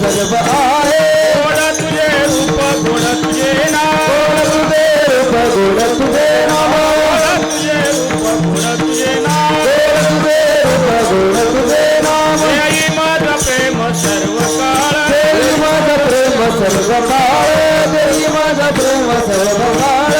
सर्व आहे गोड तुझे रूप गोड तुझे नाम तुझे रूप गोड तुझे नाम गोड तुझे रूप गोड तुझे नाम तुझे रूप गोड तुझे नाम देई माझ प्रेम सर्व काळ देई माझ प्रेम सर्व काळ देई माझ प्रेम सर्व काळ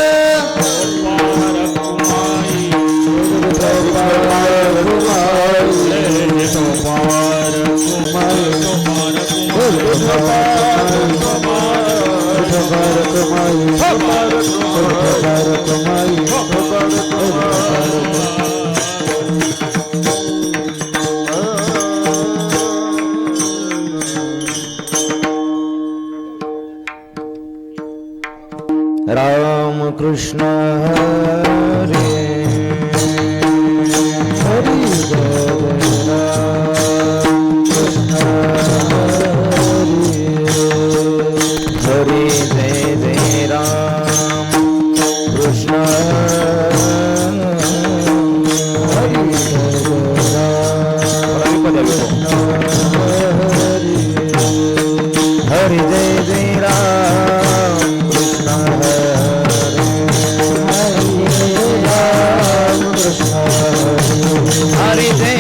राम कृष्ण हरे हरि जय राम कृष्ण हरि जय जय राम कृष्ण हरि जय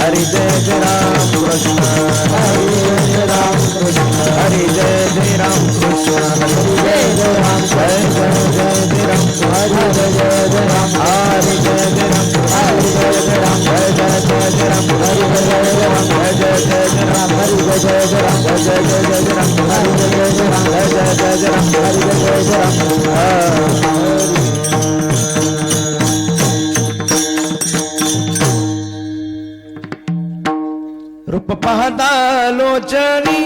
हरि जय जय राम कृष्ण हरि जय जय राम हरि जय जय राम कृष्ण हरि जय जय राम कृष्ण हरि जय जय राम जय जय जय राम हरि जय जय राम हरि जय जय राम हरि जय जय राम जय जय जय राम हरि जय जय राम जय जय जय राम हरि जय जय राम जय जय जय राम हरि जय जय राम जय जय जय राम हरि जय जय राम रूप पाहता लोचनी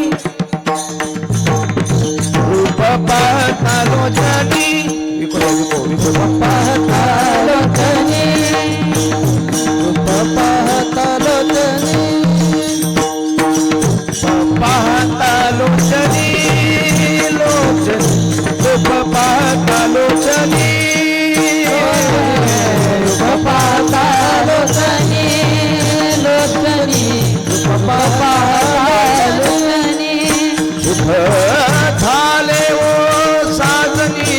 रूप पाहता लोचनी रूप पाहता लोचनी रूप पाहता लोचनी पाहता लोचनी लोचनी रूप पाहता लोचनी रूप पाहता लोचनी लोचनी सुख झाले ओ साजनी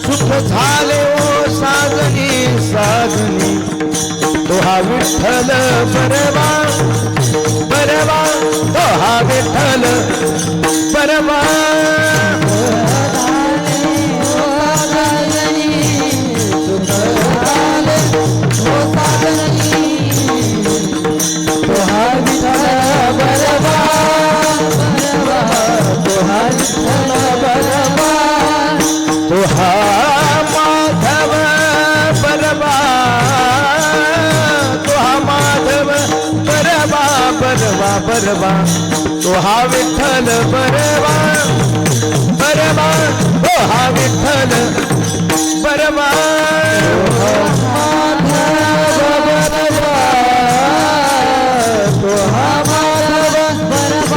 सुख झाले ओ साजनी साजनी तो हा विठ्ठल बरवा बरवा तो हा विठ्ठल बरवा बरवा तो हा विठ्ठल बरवा बरवा तो हा विठ्ठल बरवा तो हा माधव बरवा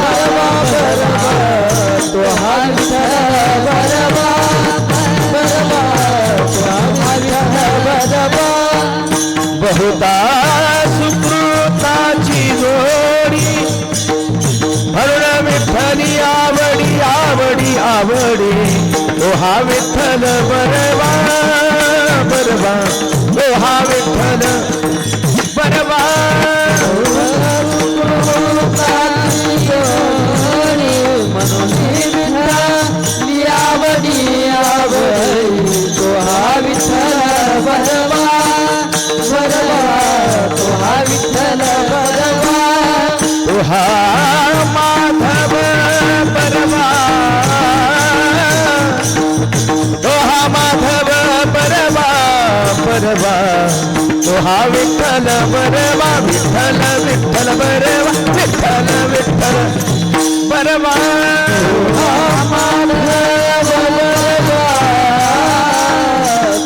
तो हा विठ्ठल बरवा बरवा तो हा विठ्ठल बरवा बहुता सुकृताची जोडी म्हणून विठ्ठली आवडी आवडी आवडी तो हा विठ्ठल बरवा बरवा तो हा विठ्ठल बरवा म्हणून विठ्ठली आवडी आवडी तो हा विठ्ठल बरवा बरवा तो हा विठ्ठल बरवा तो हा माधव बरवा तो हा माधव बरवा बरवा तो हा विठ्ठल बरवा विठ्ठल विठ्ठल बरवा विठ्ठल विठ्ठल बरवा तो हा माधव बरवा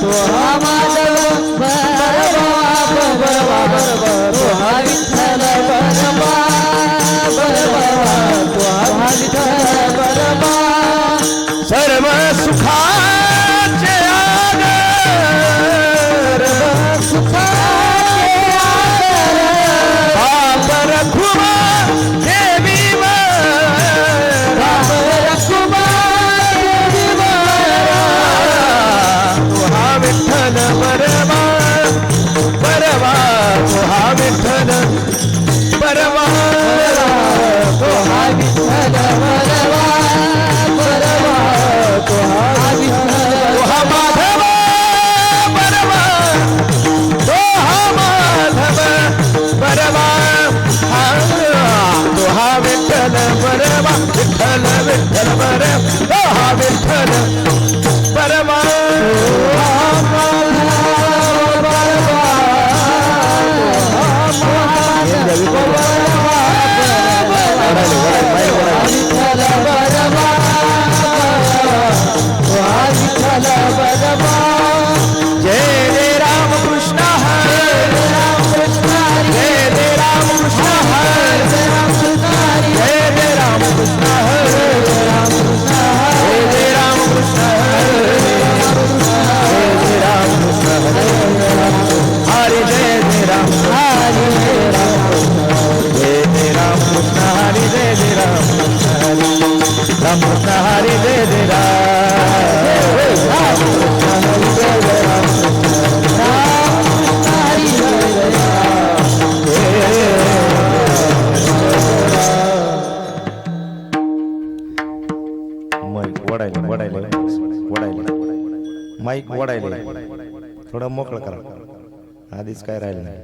तो हा माधव बरवा बरवा बरवा तो हा विठ्ठल बरवा सर्व सुखाचे आधार सुखा आधीच काय राहिलं नाही.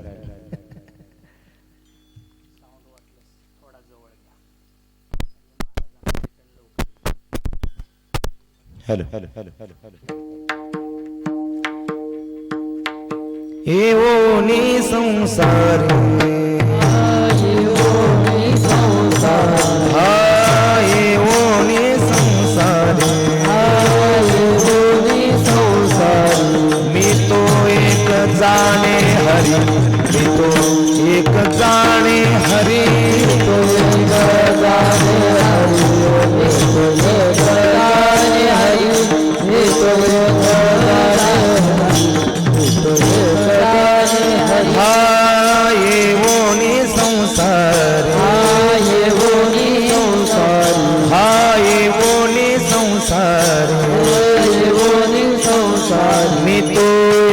Hello hello hello hello hello. येवोनी संसारी हा येवोनी संसारी मी तो एक जाणे हरी मी तो एक जाणे हरी तो एक जाणे हरी तो एक जाणे हरी तो एक जाणे हरी हा येवोनी संसार हा येवोनी संसार हा येवोनी संसार येवोनी संसार मी तो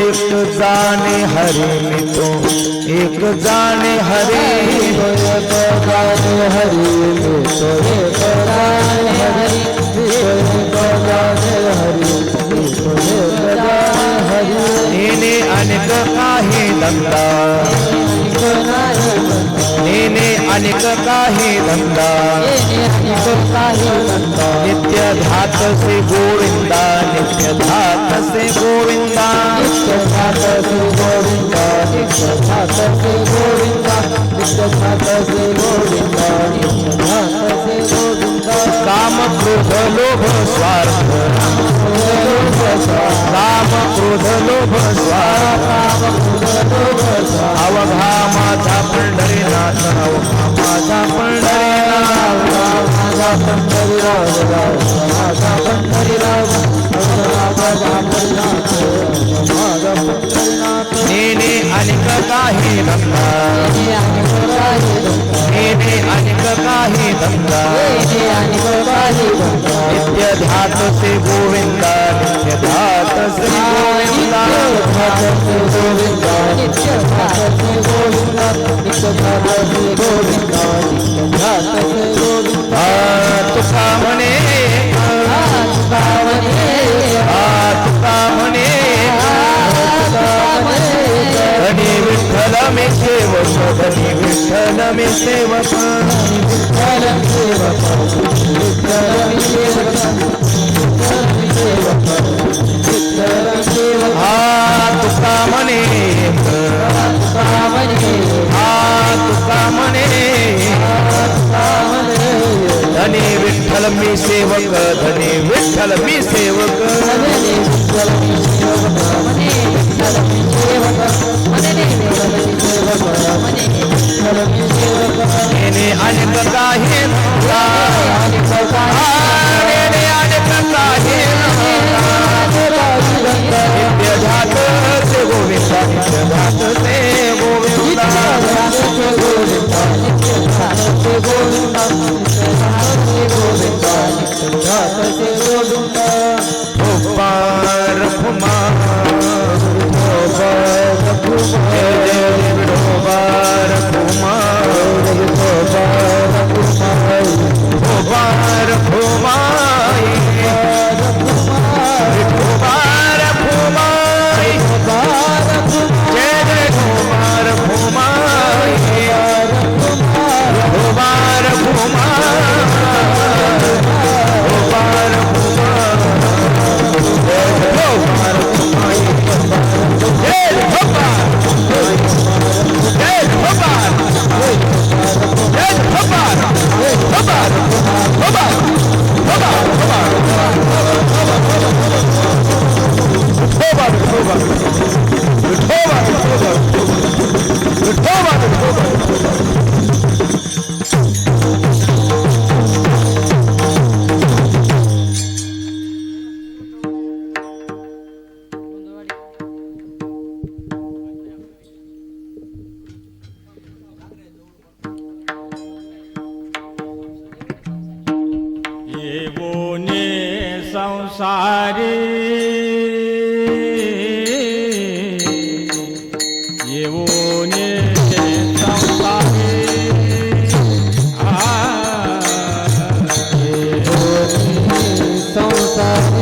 एक जाणे हरी मी तो एक जाणे हरी एक जाणे हरी मी तो एक जाणे हरी एक जाणे हरी मी तो एक जाणे हरी नेने अनेक काही धंदा नेने अनेक काही धंदा नित्य धात से गोविंदा नित्य धात से गोविंदा नित्य धात से गोविंदा नित्य धात से गोविंदा नित्य धात से गोविंदा नित्य धात से गोविंदा काम क्रोध लोभ स्वार्थ काम क्रोध लोभ स्वार्थ अवघा माझा पंढरीनाथ अवघा माझा पंढरीनाथ माझा पंढरीनाथ माझा पंढरीनाथ माझा पंढरीनाथ माझा पंढरीनाथ नेने अनेक काही धंदा नेने अनेक काही धंदा नित्य धात से गोविंदा नित्य धात से गोविंदा गोविंदा नित्य धात से गोविंदा नित्य धात से गोविंदा नित्य धात से गोविंदा तुका म्हणे तुका म्हणे धनी विठ्ठल मे सेवक धनी विठ्ठल मे सेवक विठ्ठल सेवक विठ्ठल सेवक हा तुका म्हणे तुका म्हणे धनी विठ्ठल मी सेवक धनी विठ्ठल मी सेवक नेने अनेक काही नेने अनेक काही नित्य धात से गोविंदा नित्य धात से गोविंदा पार फुमा जय जय पार फुमा पार फुमा पार फुमा जय जय कुमार फुमा कुमार फुमा कुमार संसारी येवोने संसारी संसारी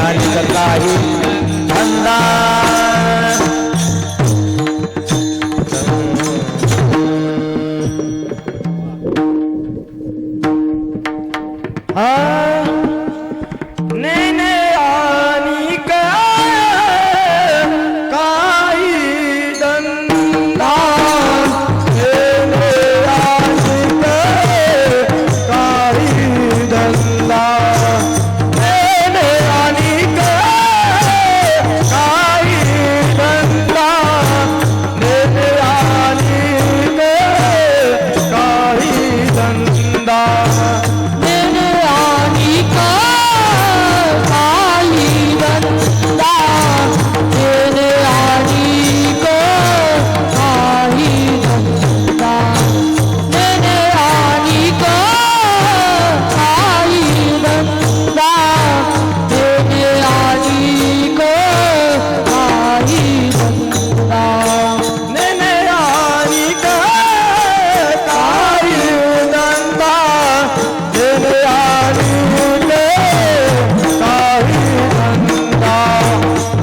अनेक काही धंदा नेने आणि काही धंदा नेने आणि काही धंदा नेने आणि काही धंदा नेने आणि काही धंदा नेने आणि काही धंदा नेने आणि काही धंदा नेने आणि काही धंदा नेने आणि काही धंदा नेने आणि काही धंदा नेने आणि काही धंदा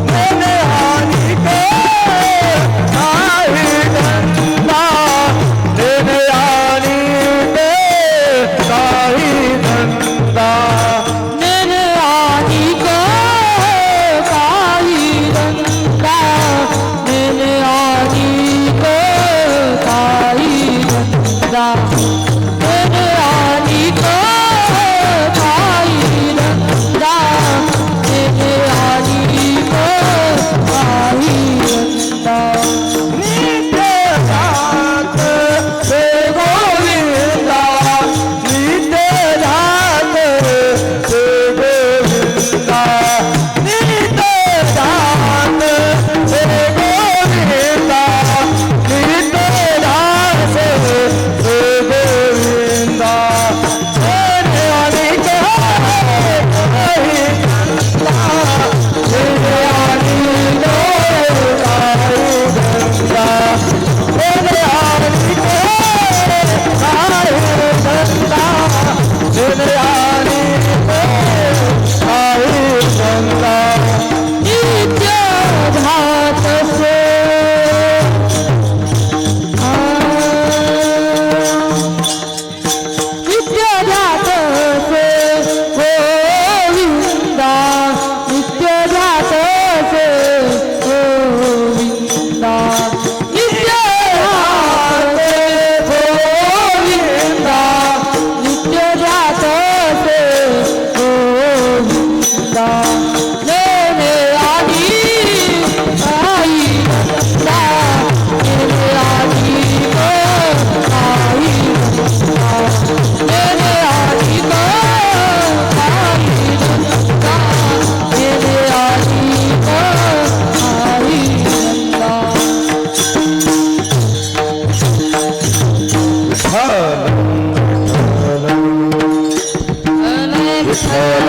नेने आणि काही धंदा नेने आणि काही धंदा नेने आणि काही धंदा नेने आणि काही धंदा नेने आणि काही धंदा नेने आणि काही धंदा नित्य जात से गोविंदा नित्य जात से गोविंदा नित्य जात से गोविंदा नित्य जात से गोविंदा नेने आणि काही नेने आणि काही धंदा नेने आणि काही धंदा नेने आणि काही धंदा नित्य भात से नित्य जात से गोविंदा नित्य जात से गोविंदा नित्य जात से गोविंदा नित्य जात से गोविंदा नेने आणि काही धंदा नेने आणि काही धंदा नेने आणि काही धंदा नेने आणि काही धंदा विठ्ठल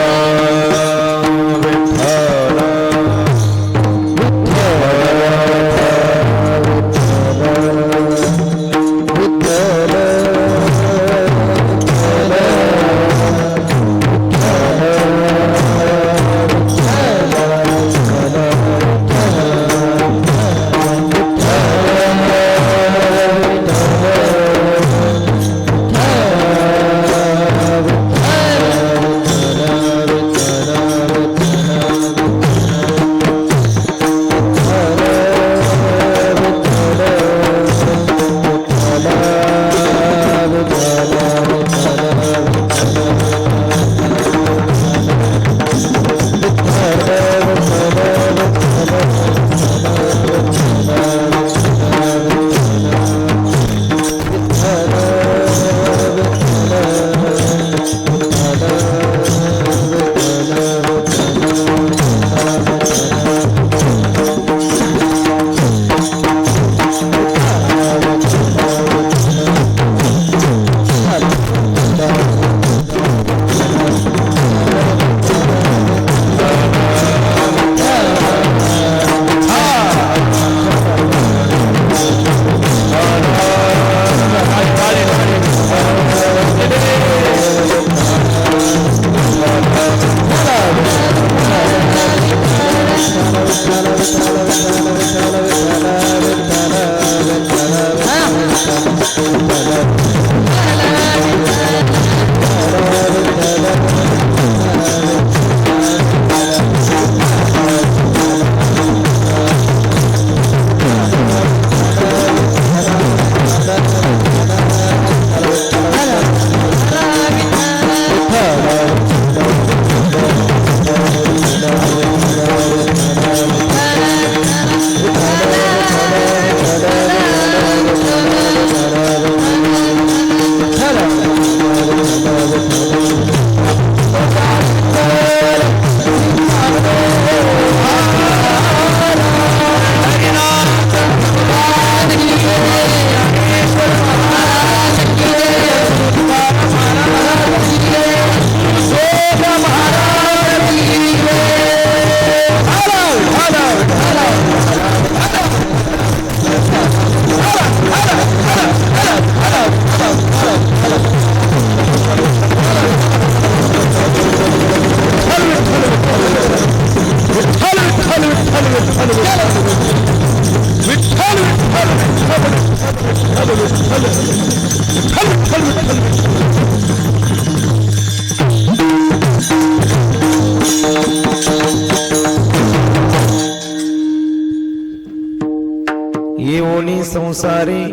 येऊनी संसारी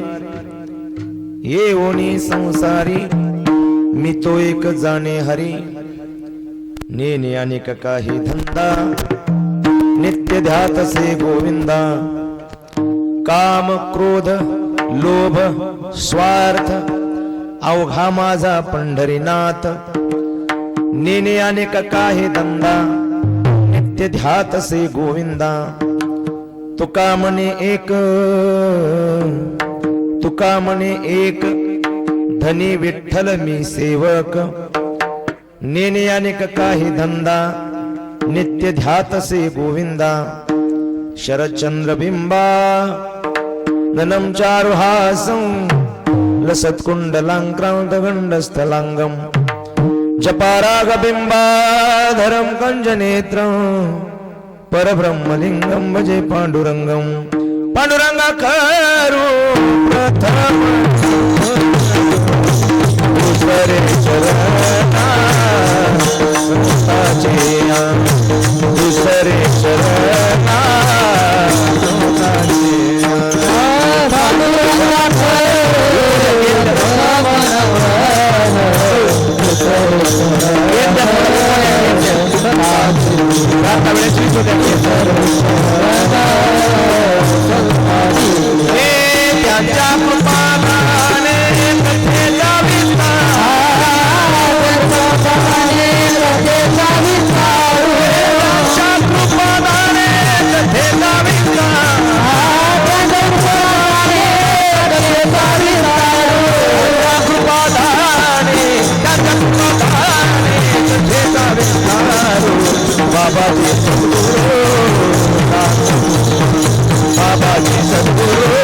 येऊनी संसारी मी तो एक जाणे हरी नेने अनेक काही धंदा नित्य ध्यातसे गोविंदा काम क्रोध लोभ स्वार्थ अवघा माझा पंढरीनाथ नेने अनेक काही धंदा नित्य ध्यातसे गोविंदा तुका म्हणे एक धनी विठ्ठल मी सेवक नेने अनेक काही धंदा नित्य ध्यातसे गोविंदा शरचंद्र बिंबा ननम चारुहासं लसत्कुंडलांक्रांत गंडस्थलांगम जपाराग बिंबाधरम कंजनेत्रं परब्रह्मलिंगम भजे पांडुरंगम पांडुरंगा करू प्रथम दुसरे चरणा संताचे दुसरे चरणा संताचे त्यांच्या कृपादाने कथेचा विस्तार त्यांच्या कृपादाने कथेचा बाबाजी सद्गुरु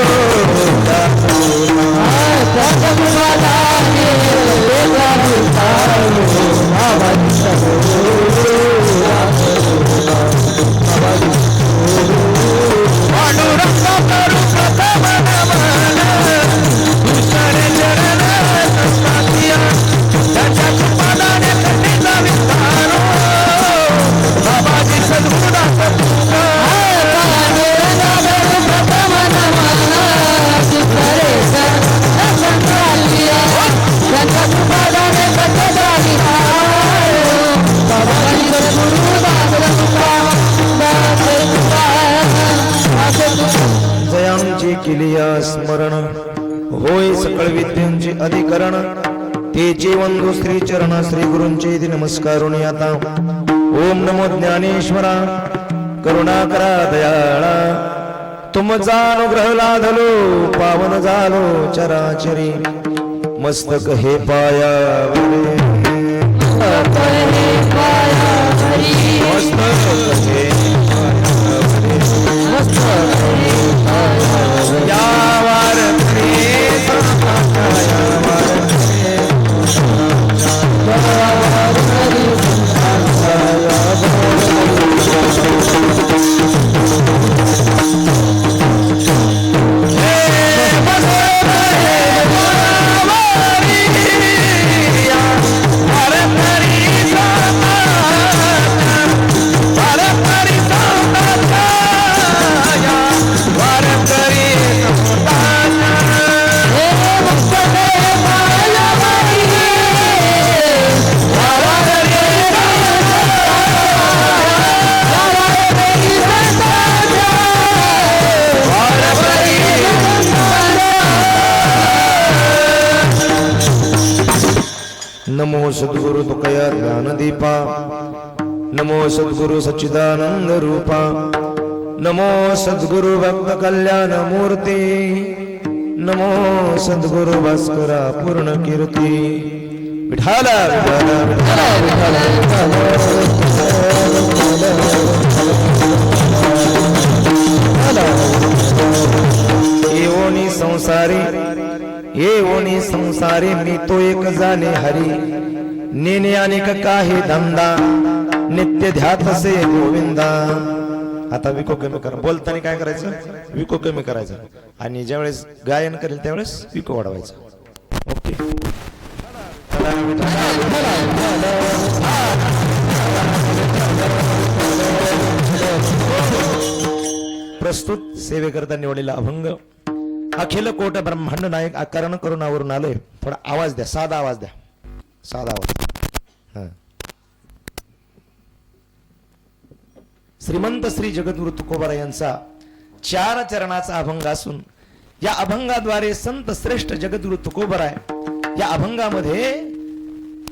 केलिया स्मरण होय सकळ विद्यांचे अधिकरण तेचे वंदू श्री चरण श्री गुरूंचे नमस्कारुणी आता ओम नमो ज्ञानेश्वरा करुणाकरा दयाळा तुमचा अनुग्रह लाधलो पावन झालो चराचरी मस्तक हे पायावरे मस्तक हे यावर नमो सद्गुरु तुकया ज्ञान दीपा नमो सद्गुरु सच्चिदानंद रूपा नमो सद्गुरु भक्त कल्याण मूर्ती नमो सद्गुरु भास्करा पूर्ण कीर्ती विठाला येवोनी संसारी येवोनी संसारी मी तो एक जाणे हरी नेने अनेक काही धंदा नित्य ध्यातसे गोविंदा आता विको कमी करा. बोलताना काय करायचं, विको कमी करायचं आणि ज्यावेळेस गायन करेल त्यावेळेस विको वाढवायचा. ओके. प्रस्तुत सेवेकरता निवडलेला अभंग अखिल कोट ब्रह्मांड नायक आकरण करुणावरून आलोय. थोडा आवाज द्या, साधा आवाज द्या, साधा आवाज. हा. श्रीमंत श्री जगद्गुरु तुकोबाराय यांचा 4 चरणाचा अभंग असून या अभंगाद्वारे संत श्रेष्ठ जगद्गुरु तुकोबाराय या अभंगामध्ये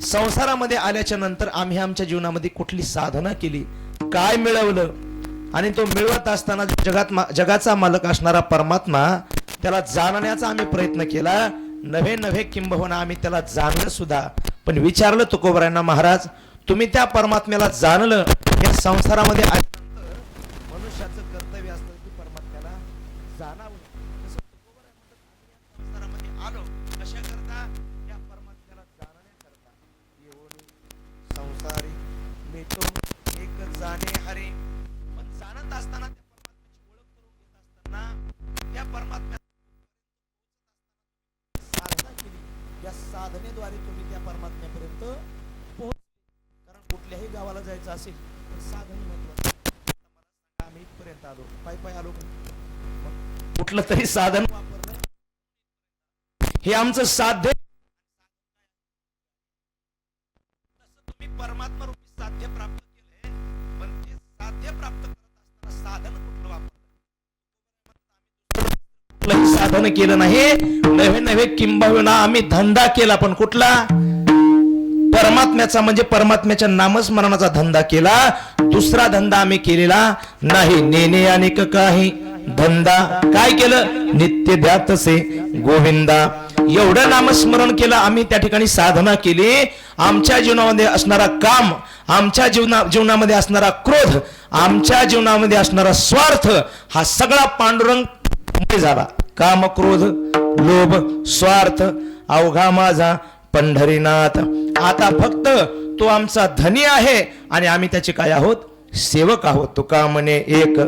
संसारामध्ये आल्याच्या नंतर आम्ही आमच्या जीवनामध्ये कुठली साधना केली, काय मिळवलं आणि तो मिळवत असताना जगाचा मालक असणारा परमात्मा त्याला जाणण्याचा आम्ही प्रयत्न केला. नव्हे किंबहुना आम्ही त्याला जाणलं सुद्धा. पण विचारलं तुकोबारायांना, महाराज तुम्ही त्या परमात्म्याला जाणलं, या संसारामध्ये मनुष्याचं कर्तव्य असतं की परमात्म्याला जाणावं. तसं तुकोबाराय म्हणतात संसारामध्ये आलो कशा करता, या परमात्म्याला जाणण्याकरता. येऊन संसारी मिटो एक जाणे हरे. पण जाणत असताना त्या परमात्म्याची ओळख करून घेत असताना त्या परमात्म्या साधना केली. या साधनेद्वारे तुम्ही त्या परमात्म्यापर्यंत पोहोच. कारण कुठल्याही गावाला जायचं असेल तर साधने महत्वाचं. आम्ही इथपर्यंत आलो, पाय आलो, कुठलं तरी साधन वापरलं, हे आमचं साध्य. तुम्ही परमात्मा रूपी साध्य प्राप्त केले, पण ते साध्य प्राप्त करत असताना साधन कुठलं वापरलं, कुठलंही साधन केलं नाही. नव्हे किंबहुना आम्ही धंदा केला, पण कुठला, परमात्म्याचा, म्हणजे परमात्म्याच्या नामस्मरणाचा धंदा केला. दुसरा धंदा आम्ही केलेला नाही. नेने अनेक काही धंदा काय केलं, नित्य द्यातसे गोविंदा. एवढं नामस्मरण केलं आम्ही, त्या ठिकाणी साधना केली. आमच्या जीवनामध्ये असणारा काम, आमच्या जीवनामध्ये असणारा क्रोध, आमच्या जीवनामध्ये असणारा स्वार्थ, हा सगळा पांडुरंग झाला. काम क्रोध लोभ स्वार्थ अवघा माझा पंढरीनाथ. आता फक्त तो आमचा धनी आहे आणि आम्ही त्याचे काय आहोत, सेवक आहोत. तुका म्हणे एक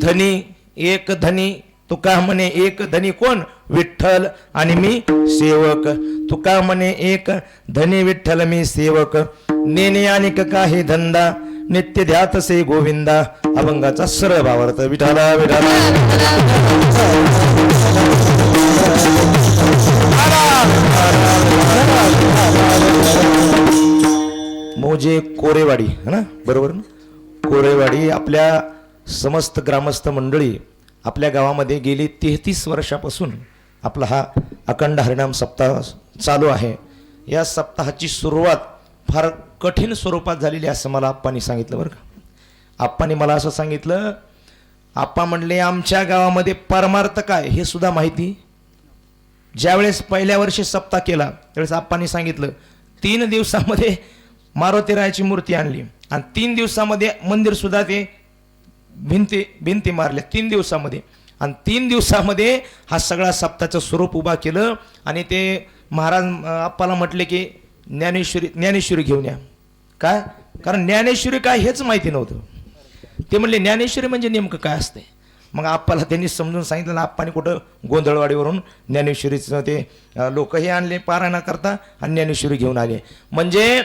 धनी, एक धनी. तुका म्हणे एक धनी कोण, विठ्ठल, आणि मी सेवक. तुका म्हणे एक धनी विठ्ठल, मी सेवक. नेने अनेक काही धंदा, नित्य ध्यातसे गोविंदा. अभंगाचा सरळ भावार्थ. विठाला विठाला मोजे कोरेवाडी, है ना, बरोबर ना, कोरेवाडी. आपल्या समस्त ग्रामस्थ मंडळी आपल्या गावामध्ये गेली 33 वर्षापासून आपला हा अखंड हरिनाम सप्ताह चालू आहे. या सप्ताहाची सुरुवात फार कठीण स्वरूपात झालेली असं मला आप्पांनी सांगितलं बरं का. आप्पांनी मला असं सांगितलं, आप्पा म्हणले आमच्या गावामध्ये परमार्थ काय हे सुद्धा माहिती. ज्यावेळेस पहिल्या वर्षी सप्ताह केला त्यावेळेस आप्पांनी सांगितलं 3 दिवसामध्ये मारुतीरायाची मूर्ती आणली आणि 3 दिवसामध्ये मंदिर सुद्धा ते भिंती मारल्या 3 दिवसामध्ये. आणि 3 दिवसामध्ये हा सगळा सप्ताहाचं स्वरूप उभा केलं. आणि ते महाराज आप्पाला म्हटले की ज्ञानेश्वरी घेऊन या. काय, कारण ज्ञानेश्वरी काय हेच माहिती नव्हतं. ते म्हणले ज्ञानेश्वरी म्हणजे नेमकं काय असते. मग आप्पाला त्यांनी समजून सांगितलं. आप्पाने कुठं गोंधळवाडीवरून ज्ञानेश्वरीचं ते लोकही आणले पारायणा करता आणि ज्ञानेश्वरी घेऊन आले. म्हणजे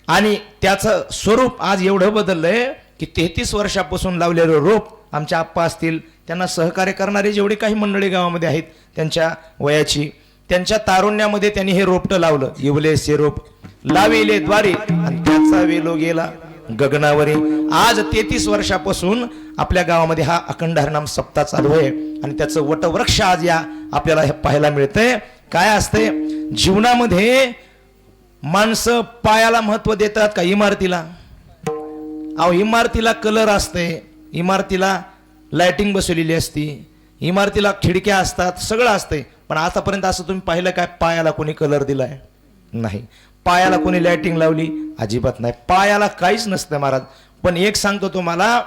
आणि त्याचं स्वरूप आज एवढं बदललंय की 33 वर्षापासून लावलेलं रोप आमच्या आप्पा असतील, त्यांना सहकार्य करणारे जेवढे काही मंडळी गावामध्ये आहेत त्यांच्या वयाची, त्यांच्या तारुण्यामध्ये त्यांनी हे रोपटं लावलं. येवले रोप लाविले द्वारे आणि त्याचा वेलो गेला गगनावरी. आज 33 वर्षापासून आपल्या गावामध्ये हा अखंड हरिनाम सप्ताह चालू आहे आणि त्याचं वटवृक्ष आज या आपल्याला हे पाहायला मिळतंय. काय असते जीवनामध्ये, माणसं पायाला महत्व देतात का इमारतीला? अहो इमारतीला कलर असते, इमारतीला लाइटिंग बसवलेली असती, इमारतीला खिडक्या असतात, सगळं असते. पण आतापर्यंत असं तुम्ही पाहिलं काय पायाला कोणी कलर दिलाय? नाही. पायाला कोणी लाइटिंग लावली? अजिबात नाही. पायाला काहीच नसतं महाराज. पण एक सांगतो तुम्हाला,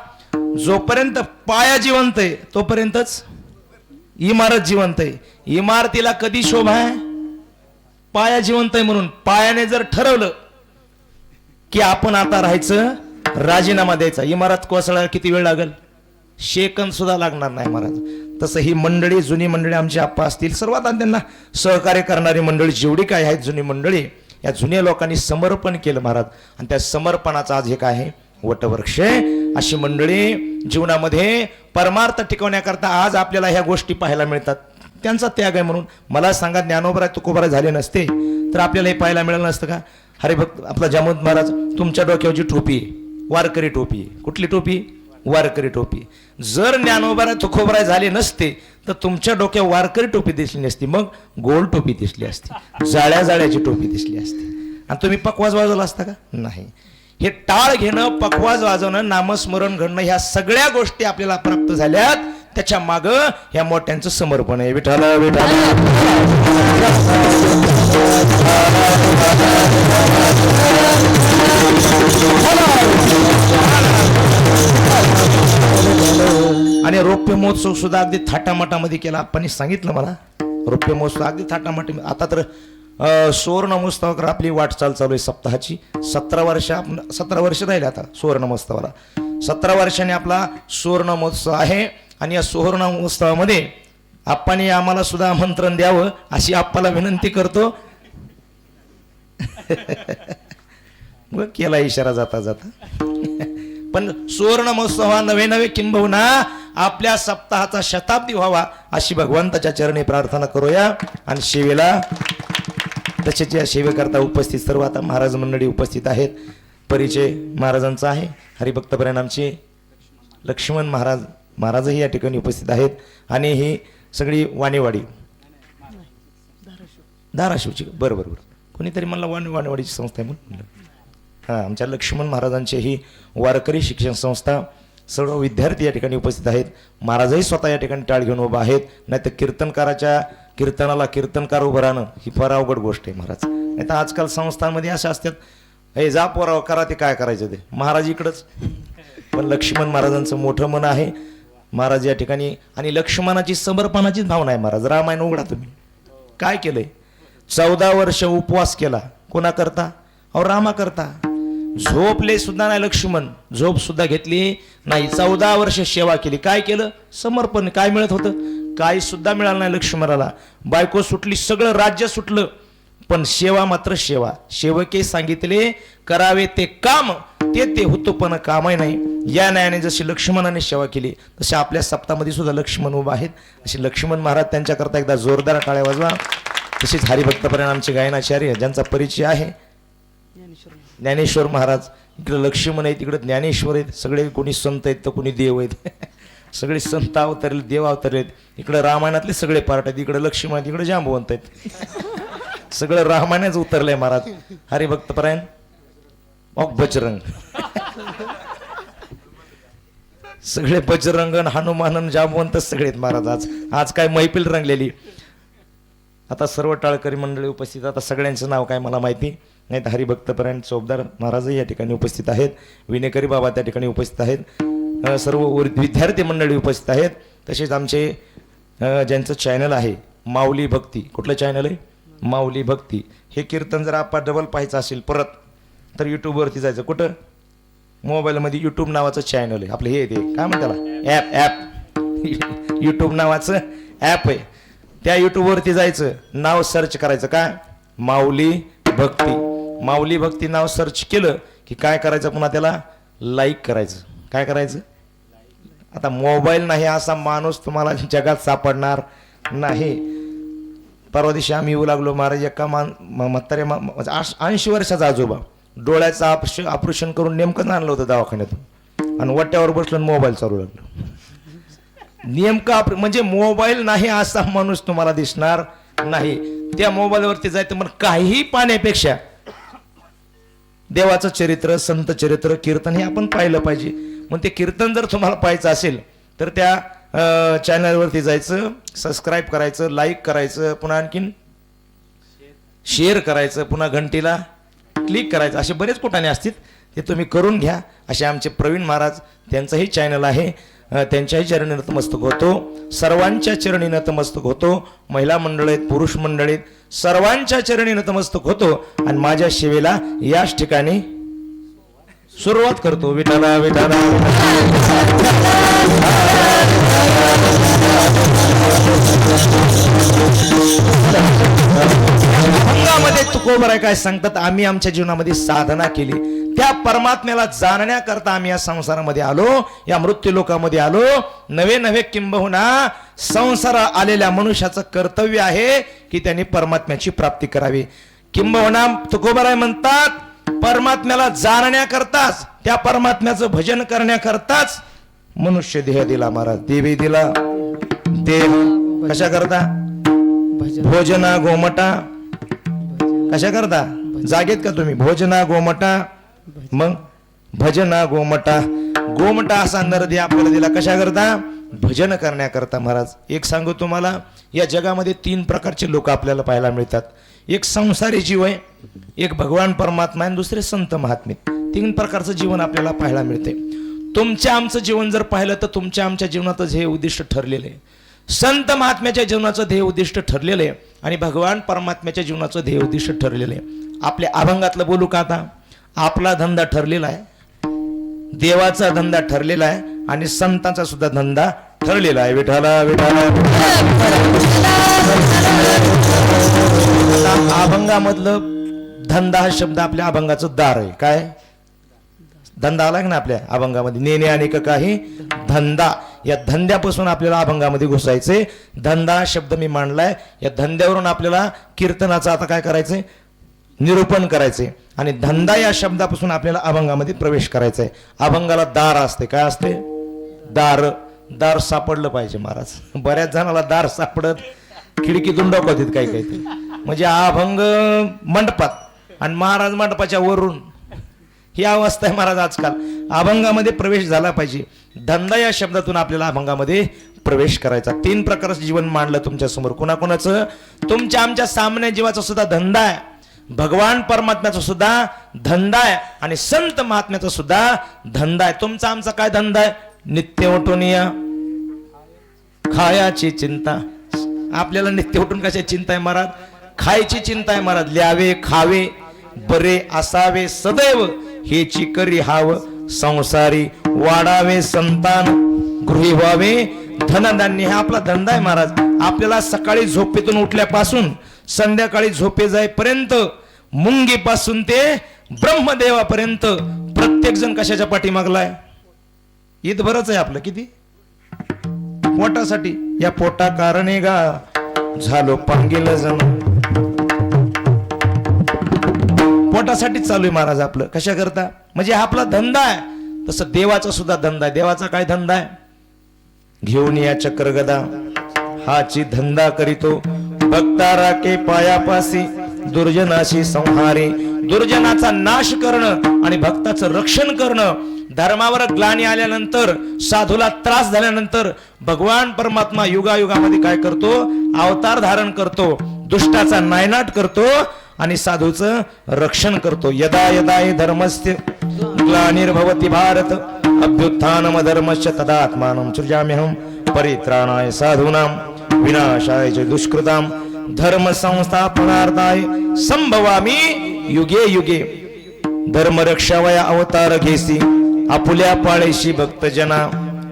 जोपर्यंत पाया जिवंत आहे तोपर्यंतच इमारत जिवंत आहे. इमारतीला कधी शोभा आहे? पाया जिवंत आहे म्हणून. पायाने जर ठरवलं की आपण आता राहायचं, राजीनामा द्यायचा, इमारत कोसळायला किती वेळ लागेल? सेकंद सुद्धा लागणार नाही महाराज. तसं ही मंडळी, जुनी मंडळी, आमचे आप्पा असतील, सर्वात आधी त्यांना सहकार्य करणारी मंडळी जेवढी काय आहेत जुनी मंडळी, या जुन्या लोकांनी समर्पण केलं महाराज. आणि त्या समर्पणाचा आज हे काय आहे, वटवृक्ष. अशी मंडळी जीवनामध्ये परमार्थ टिकवण्याकरता आज आपल्याला ह्या गोष्टी पाहायला मिळतात. त्यांचा त्याग आहे म्हणून. मला सांगा, ज्ञानोबराय तुकोबराय झाले नसते तर आपल्याला हे पाहायला मिळालं नसतं का? हरिभक्त आपला जामोद महाराज, तुमच्या डोक्यावरची टोपी आहे, वारकरी टोपी आहे. कुठली टोपी? वारकरी टोपी. जर ज्ञानोबराय तुकोबराय झाले नसते तर तुमच्या डोक्यावर वारकरी टोपी दिसली नसती, मग गोल टोपी दिसली असती, जाळ्या जाळ्याची टोपी दिसली असती. आणि तुम्ही पकवाज वाजवला असता का? नाही. हे टाळ घेणं, पकवाज वाजवणं, नामस्मरण घडणं, ह्या सगळ्या गोष्टी आपल्याला प्राप्त झाल्यात. त्याच्या माग ह्या मोठ्यांचं समर्पण आहे. विठ्ठल विठ्ठल. आणि रौप्य महोत्सव सुद्धा अगदी थाटामाटामध्ये केला. आपण सांगितलं मला, रौप्य महोत्सव अगदी थाटामाटी. आता तर सुवर्ण महोत्सवावर आपली वाटचाल चालू आहे सप्ताहाची. 17 वर्ष राहिले आता सुवर्ण महोत्सवाला. 17 वर्षांनी आपला सुवर्ण महोत्सव आहे. आणि या सुवर्ण महोत्सवामध्ये आप्पांनी आम्हाला सुद्धा आमंत्रण द्यावं अशी आप्पाला विनंती करतो. मग केला इशारा जाता जाता. पण सुवर्ण महोत्सव हा नवे किंबहुना आपल्या सप्ताहाचा शताब्दी व्हावा अशी भगवंताच्या चरणी प्रार्थना करूया. आणि सेवेला तसेच या सेवेकरता उपस्थित सर्व आता महाराज मंडळी उपस्थित आहेत. परिचय महाराजांचा आहे. हरिभक्तपरायण आमचे लक्ष्मण महाराजही या ठिकाणी उपस्थित आहेत. आणि ही सगळी वाणीवाडी धाराशिवची, बरोबर कोणीतरी मला वाणीवाडीची संस्था आहे म्हणून. हां, आमच्या लक्ष्मण महाराजांची ही वारकरी शिक्षण संस्था. सर्व विद्यार्थी या ठिकाणी उपस्थित आहेत. महाराजही स्वतः या ठिकाणी टाळ घेऊन उभा आहेत. नाही तर कीर्तनकाराच्या कीर्तनाला कीर्तनकार उभं राहणं ही फार अवघड गोष्ट आहे महाराज. नाही तर आजकाल संस्थांमध्ये अशा असतात, हे जा पोराव करा, ते काय करायचं ते महाराज इकडंच. पण लक्ष्मण महाराजांचं मोठं मन आहे महाराज या ठिकाणी. आणि लक्ष्मणाची समर्पणाचीच भावना आहे महाराज. रामायण उघडा तुम्ही, काय केलंय? 14 वर्ष उपवास केला. कोणाकरता? अहो रामाकरता. झोपले सुद्धा नाही लक्ष्मण, झोप सुद्धा घेतली नाही. 14 वर्ष सेवा केली. काय केलं? समर्पण. काय मिळत होतं? काही सुद्धा मिळालं नाही लक्ष्मणाला. बायको सुटली, सगळं राज्य सुटलं, पण सेवा मात्र सेवा. सेवके सांगितले करावे ते काम, ते होतो पण कामही नाही. या न्यायाने जशी लक्ष्मणाने सेवा केली तशी आपल्या सप्तामध्ये सुद्धा लक्ष्मण उभा आहेत. असे लक्ष्मण महाराज त्यांच्याकरता एकदा जोरदार टाळ्या वाजवा. तसेच हरिभक्तपरायण आमचे गायनाचार्य ज्यांचा परिचय आहे ज्ञानेश्वर महाराज. इकडे लक्ष्मण आहेत, तिकडे ज्ञानेश्वर आहेत. सगळे कोणी संत आहेत तर कोणी देव आहेत. सगळे संत अवतरले, देव अवतरलेत. इकडे रामायणातले सगळे पार्ट आहेत. इकडे लक्ष्मण आहेत, इकडे जांबवंत आहेत. सगळं रामायणच उतरलंय महाराज. हरिभक्तपरायण बजरंग. सगळे बजरंगन, हनुमानन, जांबवंत सगळे आहेत महाराज. आज काय मैफिल रंगलेली. आता सर्व टाळकरी मंडळी उपस्थित. आता सगळ्यांचं नाव काय मला माहिती नाही. तर हरिभक्तपरायण चोपदार महाराजही या ठिकाणी उपस्थित आहेत. विनेकरी बाबा त्या ठिकाणी उपस्थित आहेत. सर्व विद्यार्थी मंडळी उपस्थित आहेत. तसेच आमचे ज्यांचं चॅनल आहे माऊली भक्ती. कुठलं चॅनल आहे? माऊली भक्ती. हे कीर्तन जर आपण डबल पाहायचं असेल परत तर यूट्यूबवरती जायचं. कुठं? मोबाईलमध्ये यूट्यूब नावाचं चॅनल आहे आपलं. हे ते काय म्हणतात ॲप यूट्यूब नावाचं ॲप आहे. त्या यूट्यूबवरती जायचं, नाव सर्च करायचं. काय? माऊली भक्ती. माऊली भक्ती नाव सर्च केलं की काय करायचं? पुन्हा त्याला लाईक करायचं. काय करायचं? आता मोबाईल नाही असा माणूस तुम्हाला जगात सापडणार नाही. परवा दिवशी आम्ही येऊ लागलो महाराज. एका म्हातारे 80 वर्षाचा आजोबा, डोळ्याचं ऑपरेशन करून नेमकं आणलं होतं दवाखान्यातून, आणि वट्यावर बसलं मोबाईल चालू लागलं. नेमका म्हणजे मोबाईल नाही असा माणूस तुम्हाला दिसणार नाही. त्या मोबाईलवरती जायचं मग काही पाहण्यापेक्षा देवाचं चरित्र, संत चरित्र, कीर्तन हे आपण पाहिलं पाहिजे. मग ते कीर्तन जर तुम्हाला पाहायचं असेल तर त्या चॅनलवरती जायचं, सबस्क्राईब करायचं, लाईक करायचं, पुन्हा आणखीन शेअर करायचं, पुन्हा घंटीला क्लिक करायचं. असे बरेच कुठाने असतील, ते तुम्ही करून घ्या. असे आमचे प्रवीण महाराज, त्यांचंही चॅनल आहे. त्यांच्याही चरणी नतमस्तक होतो. सर्वांच्या चरणी नतमस्तक होतो. महिला मंडळ आहेत, पुरुष मंडळ आहेत, सर्वांच्या चरणी नतमस्तक होतो. आणि माझ्या सेवेला याच ठिकाणी सुरुवात करतो. विठाला विठाला तुकोबाराय काय सांगतात, आम्ही आमच्या जीवनामध्ये साधना केली, त्या परमात्म्याला जाणण्याकरता आम्ही या संसारामध्ये आलो, या मृत्यू लोकामध्ये आलो. नवे नवे किंबहुना संसार आलेल्या मनुष्याचं कर्तव्य आहे की त्यांनी परमात्म्याची प्राप्ती करावी. किंबहुना तुकोबाराय म्हणतात परमात्म्याला जाणण्याकरताच, त्या परमात्म्याचं भजन करण्याकरताच मनुष्य देह दिला महाराज. देवी दिला देह कशा करता? भोजना गोमटा कशा करता? जागेत का तुम्ही? भोजना गोमटा, मग भजना गोमटा. गोमटा असा नरदे आपल्याला दिला कशा करता? भजन करण्याकरता महाराज. एक सांगू तुम्हाला, या जगामध्ये 3 प्रकारचे लोक आपल्याला पाहायला मिळतात. एक संसारी जीव आहे, एक भगवान परमात्मा आणि दुसरे संत महात्मे. 3 प्रकारचं जीवन आपल्याला पाहायला मिळते. तुमच्या आमचं जीवन जर पाहिलं तर तुमच्या आमच्या जीवनातच हे उद्दिष्ट ठरलेलं आहे. संत महात्म्याच्या जीवनाचं ध्येय उद्दिष्ट ठरलेलं आहे आणि भगवान परमात्म्याच्या जीवनाचं ध्येय उद्दिष्ट ठरलेलं आहे. आपल्या अभंगातलं बोलू का आता? आपला धंदा ठरलेला आहे, देवाचा धंदा ठरलेला आहे आणि संतांचा सुद्धा धंदा ठरलेला आहे. विठाला विठाला. अभंगामधलं धंदा हा शब्द आपल्या अभंगाचं दार आहे. काय धंदा आला ना आपल्या अभंगामध्ये? नेणे आणि काही धंदा. या धंद्यापासून आपल्याला अभंगामध्ये घुसायचे. धंदा शब्द मी मांडलाय. या धंद्यावरून आपल्याला कीर्तनाचं आता काय करायचंय? निरूपण करायचे. आणि धंदा या शब्दापासून आपल्याला अभंगामध्ये प्रवेश करायचा आहे. अभंगाला दार असते. काय असते? दार. दार सापडलं पाहिजे महाराज. बऱ्याच जणाला दार सापडत खिडकीतून डोकवतात काही काही ते. म्हणजे अभंग मंडपात आणि महाराज मंडपाच्या वरून, ही अवस्था आहे महाराज आजकाल. अभंगामध्ये प्रवेश झाला पाहिजे. धंदा या शब्दातून आपल्याला अभंगामध्ये प्रवेश करायचा. 3 प्रकारचं जीवन मांडलं तुमच्या समोर. कोणाकोणाचं? तुमच्या आमच्या सामान्य जीवाचा सुद्धा धंदा आहे, भगवान परमात्म्याचा सुद्धा धंदा आहे आणि संत महात्म्याचा सुद्धा धंदा आहे. तुमचा आमचा काय धंदा आहे? नित्य उठून या खायाची चिंता. आपल्याला नित्य उठून कशाची चिंता आहे महाराज? खायची चिंता आहे महाराज. ल्यावे खावे बरे असावे सदैव हेची करी हाव संसारी. वाढावे संतान गृही व्हावे धनधान्य. हा आपला धंदा आहे महाराज. आपल्याला सकाळी झोपेतून उठल्यापासून संध्याकाळी झोपे जाईपर्यंत, मुंगीपासून ते ब्रह्मदेवापर्यंत प्रत्येक जण कशाच्या पाठीमागलाय? ईदभरच आहे आपलं. किती? पोटासाठी. या पोटा कारणे गा झालो पांगेल जण. पोटासाठी चालू आहे महाराज आपलं. कशा करता? म्हणजे हा आपला धंदा आहे. तसं देवाचा सुद्धा धंदा आहे. देवाचा काय धंदा आहे? घेऊन या चक्रगदा हाची धंदा करीतो. भक्ता राखे पायापासी दुर्जनाशी संहारे. दुर्जनाचा नाश करणं आणि भक्ताचं रक्षण करणं. धर्मावर ग्लानी आल्यानंतर, साधूला त्रास झाल्यानंतर भगवान परमात्मा युगायुगामध्ये काय करतो? अवतार धारण करतो, दुष्टाचा नायनाट करतो आणि साधूचं रक्षण करतो. यदा यदा हि धर्मस्य ग्लानिर्भवति भारत अभ्युत्थानम धर्मस्य तदात्मानं सृजाम्यहं परित्राणाय साधूनां विनाशाय च दुष्कृतां धर्म संस्थापनार्थाय संभवामि युगे युगे. धर्म रक्षावया अवतार घेसी आपुल्या पाळीशी भक्तजना.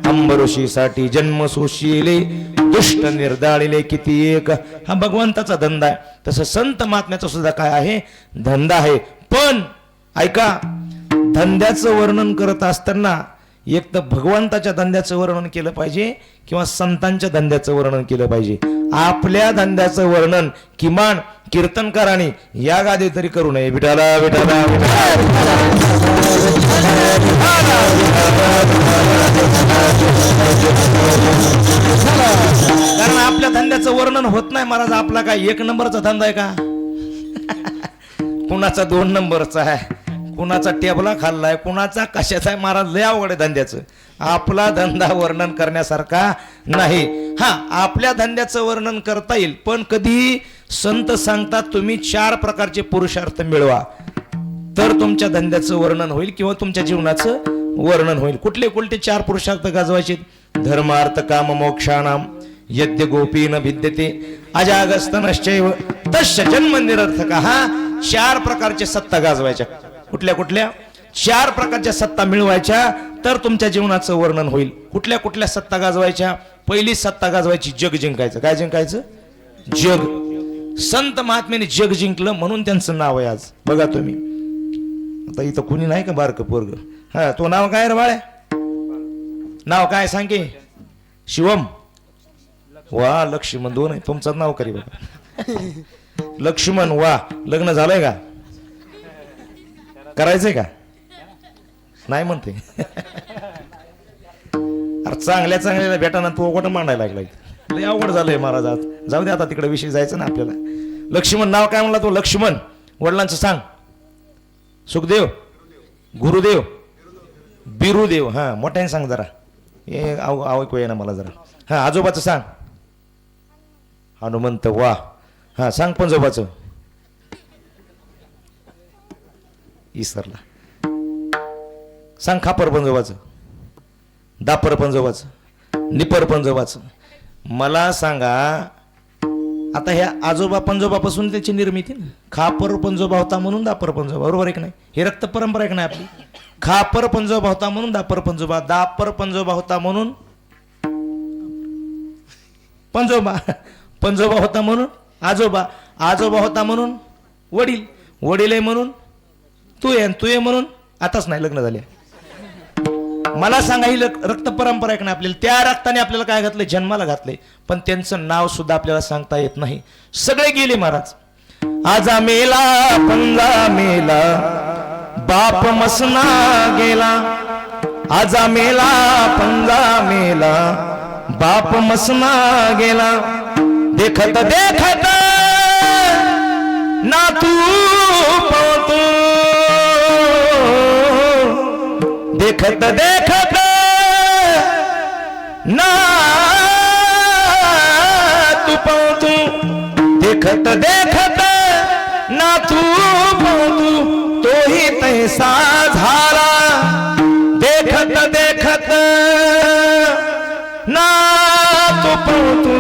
अंबऋषीसाठी जन्म सोशिले दुष्ट निर्दाळिले किती एक. हा भगवंताचा धंदा आहे. तसं संत महात्म्याचा सुद्धा काय आहे? धंदा आहे. पण ऐका, धंद्याचं वर्णन करत असताना एक तर भगवंताच्या धंद्याचं वर्णन केलं पाहिजे किंवा संतांच्या धंद्याचं वर्णन केलं पाहिजे. आपल्या धंद्याचं वर्णन किमान कीर्तनकारांनी या गादी तरी करू नये. विठाला विठाला कारण आपल्या धंद्याचं वर्णन होत नाही महाराज. आपला काय 1 नंबरचा धंदा आहे का? कुणाचा 2 नंबरचा आहे, कुणाचा टेबला खाल्लाय, कुणाचा कशाचा आहे महाराज. लय अवघड आहे धंद्याचं. आपला धंदा वर्णन करण्यासारखा नाही. हा, आपल्या धंद्याचं वर्णन करता येईल, पण कधी संत सांगतात तुम्ही 4 प्रकारचे पुरुषार्थ मिळवा तर तुमच्या धंद्याचं वर्णन होईल किंवा तुमच्या जीवनाचं वर्णन होईल. कुठले कुठले 4 पुरुषार्थ गाजवायचे? धर्मार्थ काम मोक्षाणाम यद्य गोपीन भिद्यते अजागस्तनश्चैव तस्य जन्म निरर्थक. हा 4 प्रकारचे सत्ता गाजवायच्या. कुठल्या कुठल्या? 4 प्रकारच्या सत्ता मिळवायच्या तर तुमच्या जीवनाचं वर्णन होईल. कुठल्या कुठल्या सत्ता गाजवायच्या? पहिली सत्ता गाजवायची जग जिंकायचं. काय जिंकायचं? जग. संत महात्म्याने जग जिंकलं म्हणून त्यांचं नाव आहे आज. बघा तुम्ही आता इथं कुणी नाही का बारक पोरग. हा तो नाव काय रे बाळ्या? नाव काय सांग की? शिवम. वा लक्ष्मण दोन आहे तुमचं नाव करी बघा. लक्ष्मण वा. लग्न झालंय का? करायचंय का? नाही म्हणते. अरे चांगल्या चांगल्याला भेटाना तू कुठं मांडायला लागलाय. लय अवघड झालंय महाराज आज. जाऊ दे आता तिकडे विषय जायचं ना आपल्याला. लक्ष्मण नाव काय म्हणला तो? लक्ष्मण. वडिलांचं सांग. सुखदेव, गुरुदेव, बिरुदेव. हा मोठ्याने सांग जरा. हे ऐकू ये ना मला जरा. हा आजोबाचं सांग. हनुमंत. वा. हा सांग पंजोबाचं. इसरला. सांग खापर पंजोबाचं, दापर पंजोबाचं, निपर पंजोबाचं. मला सांगा आता ह्या आजोबा पंजोबापासून त्याची निर्मिती ना. खापर पंजोबा होता म्हणून दापर पंजोबा. बरोबर आहे की नाही? हे रक्त परंपरा आहे की नाही आपली? खापर पंजोबा होता म्हणून दापर पंजोबा, दापर पंजोबा होता म्हणून पंजोबा, पंजोबा होता म्हणून आजोबा, आजोबा होता म्हणून वडील, वडील आहे म्हणून तू आहे, तू आहे म्हणून आताच नाही लग्न झाले. मला सांगा ही रक्त परंपरा आहे का नाही आपल्याला? त्या रक्ताने आपल्याला काय घातलंय? जन्माला घातलंय. पण त्यांचं नाव सुद्धा आपल्याला सांगता येत नाही. सगळे गेले महाराज. आजा मेला पंजा मेला बाप मसना गेला. आजा मेला पंजा मेला बाप मसना गेला. देखत देखत ना तू पोतू, देखत देखत ना तू पोतू, देखत देखत ना तू पोतू तो ही तैसा झाला. देखत देखत ना तू पोतू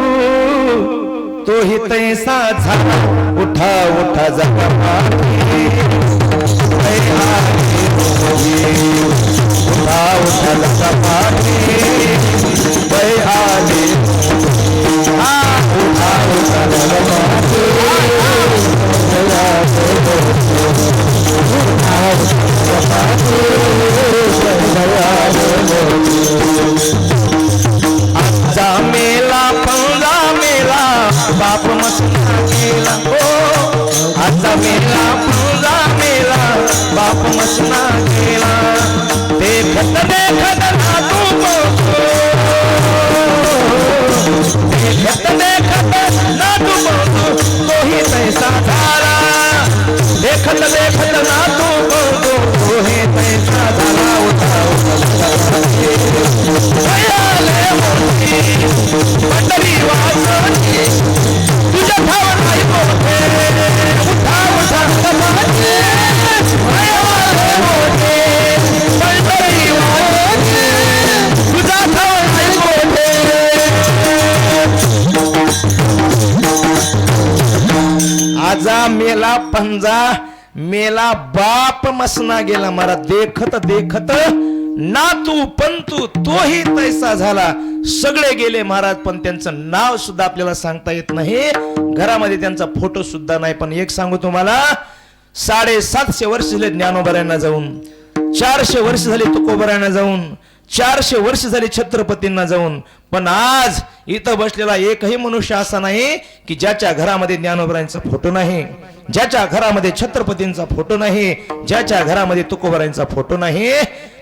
तो ही तैसा झाला. उठा उठा जगा पाठी, उठा उठा जगा पाठी, वै आली. उठा उठा जगा पाठी, आजा मेला पंजा मेला बाप मसना गेला. हो आजा मेला पंजा मेला बाप मसना गेला. देखत देखत ना तू पोतू, देखत देखत ना तू पोतू तो ही तैसा झाला. देखत देखत ना तू पोतू तो ही तैसा झाला. उठा पंढरी वासनी तुझ्या ठावर नाही मोठे. उठा उठा पंढरी वासनी तुझ्या ठावर नाही मोठे. आजा मेला पंजा मेला बाप मसना गेला. मला देखत देखत नातू पंतू तोही तैसा झाला. सगळे गेले महाराज. पण त्यांचं नाव सुद्धा आपल्याला सांगता येत नाही. घरामध्ये त्यांचा फोटो सुद्धा नाही. पण एक सांगू तुम्हाला, 750 वर्ष झाले ज्ञानोबरायांना जाऊन, 400 वर्ष झाले तुकोबरायांना जाऊन, 400 वर्ष झाली छत्रपतींना जाऊन. पण आज इथं बसलेला एकही मनुष्य असा नाही की ज्याच्या घरामध्ये ज्ञानोबरायांचा फोटो नाही, ज्याच्या घरामध्ये छत्रपतींचा फोटो नाही, ज्याच्या घरामध्ये तुकोबरायांचा फोटो नाही.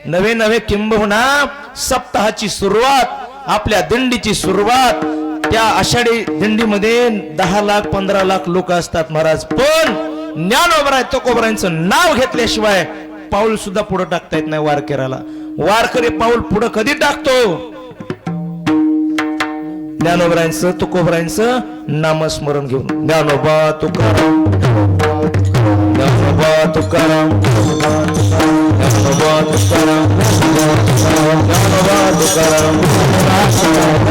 नवे नवे किंबहुना सप्ताहाची सुरुवात, आपल्या दिंडीची सुरुवात त्या आषाढी दिंडीमध्ये 10 लाख 15 लाख लोक असतात महाराज. पण ज्ञानोबराय तुकोबरायांचं नाव घेतल्याशिवाय पाऊल सुद्धा पुढे टाकता येत नाही वारकऱ्याला. वारकरी पाऊल पुढे कधी टाकतो? ज्ञानोबरायांचं तुकोबरायांचं नामस्मरण घेऊन. ज्ञानोबा तुकाराम, ज्ञानोबा तुकाराम, ज्ञानोबा तुकाराम, ज्ञानोबा तुकाराम, ज्ञानोबा तुकाराम,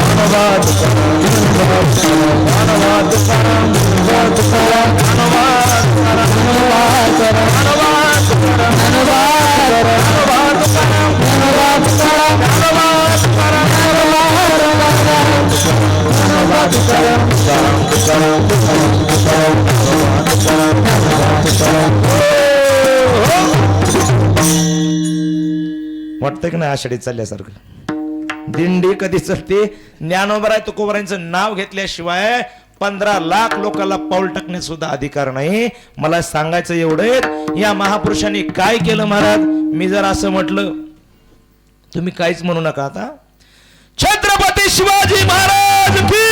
ज्ञानोबा तुकाराम, ज्ञानोबा तुकाराम, वाटतंय की नाही आषाढी चालल्यासारखं. दिंडी कधी चलते, ज्ञानोबराय तुकोबरायांचं नाव घेतल्याशिवाय 15 लाख लोकांना पाऊल टाकण्यात सुद्धा अधिकार नाही. मला सांगायचं एवढं, या महापुरुषांनी काय केलं महाराज. मी जर असं म्हटलं, तुम्ही काहीच म्हणू नका. आता छत्रपती शिवाजी महाराज की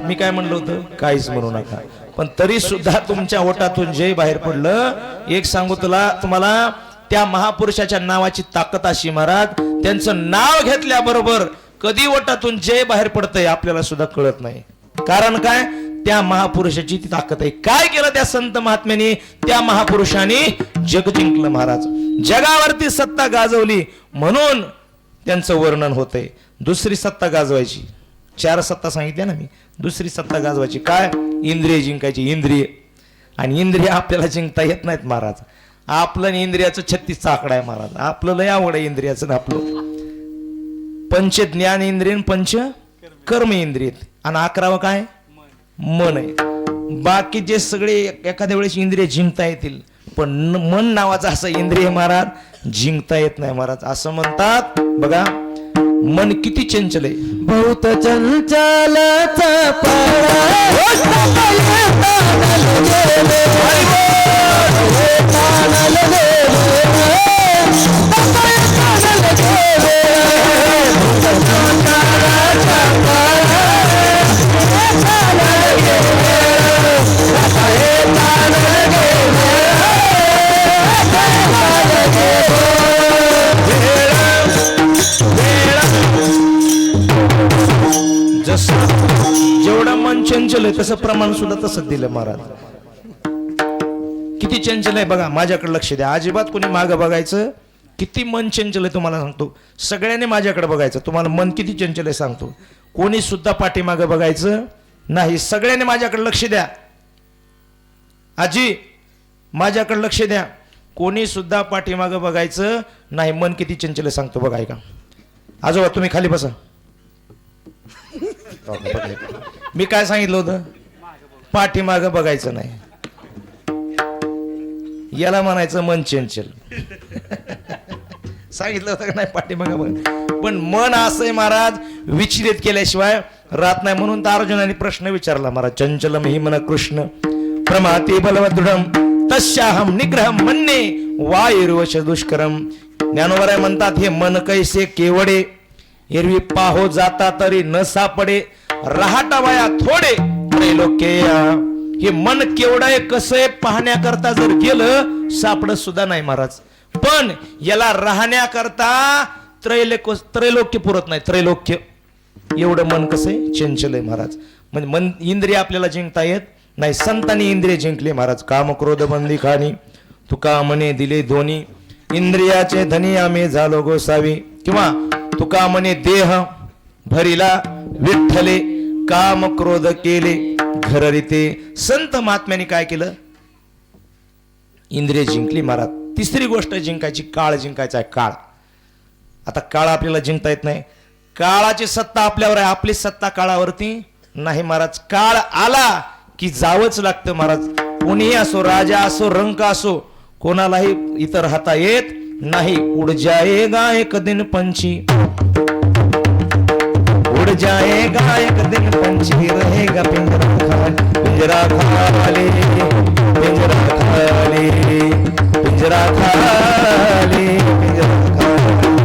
मी काय म्हणलं होतं, काहीच म्हणू नका. पण तरी सुद्धा तुमच्या ओटातून जय बाहेर पडलं. एक सांगू तुम्हाला त्या महापुरुषाच्या नावाची ताकद अशी महाराज, त्यांचं नाव घेतल्याबरोबर कधी ओटातून जय बाहेर पडतंय आपल्याला सुद्धा कळत नाही. कारण काय, त्या महापुरुषाची ती ताकद आहे. काय केलं त्या संत महात्म्याने, त्या महापुरुषाने जग जिंकलं महाराज. जगावरती सत्ता गाजवली म्हणून त्यांचं वर्णन होतंय. दुसरी सत्ता गाजवायची, 4 सत्ता सांगितल्या ना मी. दुसरी सत्ता गाजवायची काय, इंद्रिय जिंकायची. इंद्रिय आणि इंद्रिय आपल्याला जिंकता येत नाहीत महाराज. आपलं इंद्रियाचं 36चा आकडा आहे महाराज. आपलं लय आवड आहे इंद्रियाचं. आपलं पंच ज्ञान इंद्रिय, पंच कर्म इंद्रिय, आणि 11वं काय, मन आहे. बाकीचे सगळे एखाद्या वेळेस इंद्रिय जिंकता येतील, पण मन नावाचं असं इंद्रिय महाराज जिंकता येत नाही महाराज. असं म्हणतात बघा, मन किती चंचल आहे. बहुत चंचल जेवढं मन चंचल आहे तसं प्रमाण सुद्धा तसंच दिलं महाराज. किती चंचल आहे बघा. माझ्याकडे लक्ष द्या, अजिबात कोणी मागं बघायचं. किती मन चंचल आहे तुम्हाला सांगतो. सगळ्यांनी माझ्याकडे बघायचं. तुम्हाला मन किती चंचल आहे सांगतो. कोणी सुद्धा पाठीमागं बघायचं नाही. सगळ्यांनी माझ्याकडे लक्ष द्या. आजी माझ्याकडे लक्ष द्या. कोणी सुद्धा पाठीमागं बघायचं नाही. मन किती चंचल आहे सांगतो बघा. ऐका आजोबा, तुम्ही खाली बसा. मी काय सांगितलं होतं, पाठीमागं बघायचं नाही. याला म्हणायचं मन चंचल. सांगितलं होतं का नाही, पाठीमागं बघ. पण मन असंय महाराज, विचलित केल्याशिवाय राहत नाही. म्हणून तर अर्जुनाने प्रश्न विचारला महाराज, चंचलम हि मन कृष्ण प्रमाती बलवदृढम तस्याहम निग्रहम मन्ये वायुर्वश दुष्करम. ज्ञानोबराय म्हणतात, हे मन कैसे केवडे, एरवी पाहो जाता तरी न सापडे, रहाटावया थोडे त्रैलोक्यया. हे मन केवढं आहे, कसं आहे, पाहण्याकरता जर गेलं सापडत सुद्धा नाही महाराज. पण याला राहण्याकरता त्रैलोक्य पुरत नाही. त्रैलोक्य एवढं मन कसं आहे, चंचल आहे महाराज. म्हणजे मन इंद्रिय आपल्याला जिंकता येत नाही. संतांनी इंद्रिय जिंकले महाराज. काम क्रोध बंदी खाणी तुका मने दिले दोन्ही, इंद्रियाचे धनी आम्ही झालो गोसावी. किंवा तुका मने देह भरिला विठ्ठले, काम क्रोध केले घररिते. संत महात्म्याने काय केलं, इंद्रिय जिंकली महाराज. तिसरी गोष्ट जिंकायची, काळ जिंकायचा आहे. काळ. आता काळ आपल्याला जिंकता येत नाही. काळाची सत्ता आपल्यावर आहे, आपली सत्ता काळावरती नाही महाराज. काळ आला की जावंच लागतं महाराज. कोणीही असो, राजा असो, रंक असो, कोणालाही इतर राहता येत नाही. उड जाएगा एक दिन पंछी, उड़ जाएगा एक दिन पंछी, रहेगा पिंजरा खाली, पिंजरा खाली, पिंजरा खाली, पिंजरा खाली, पिंजरा खाली.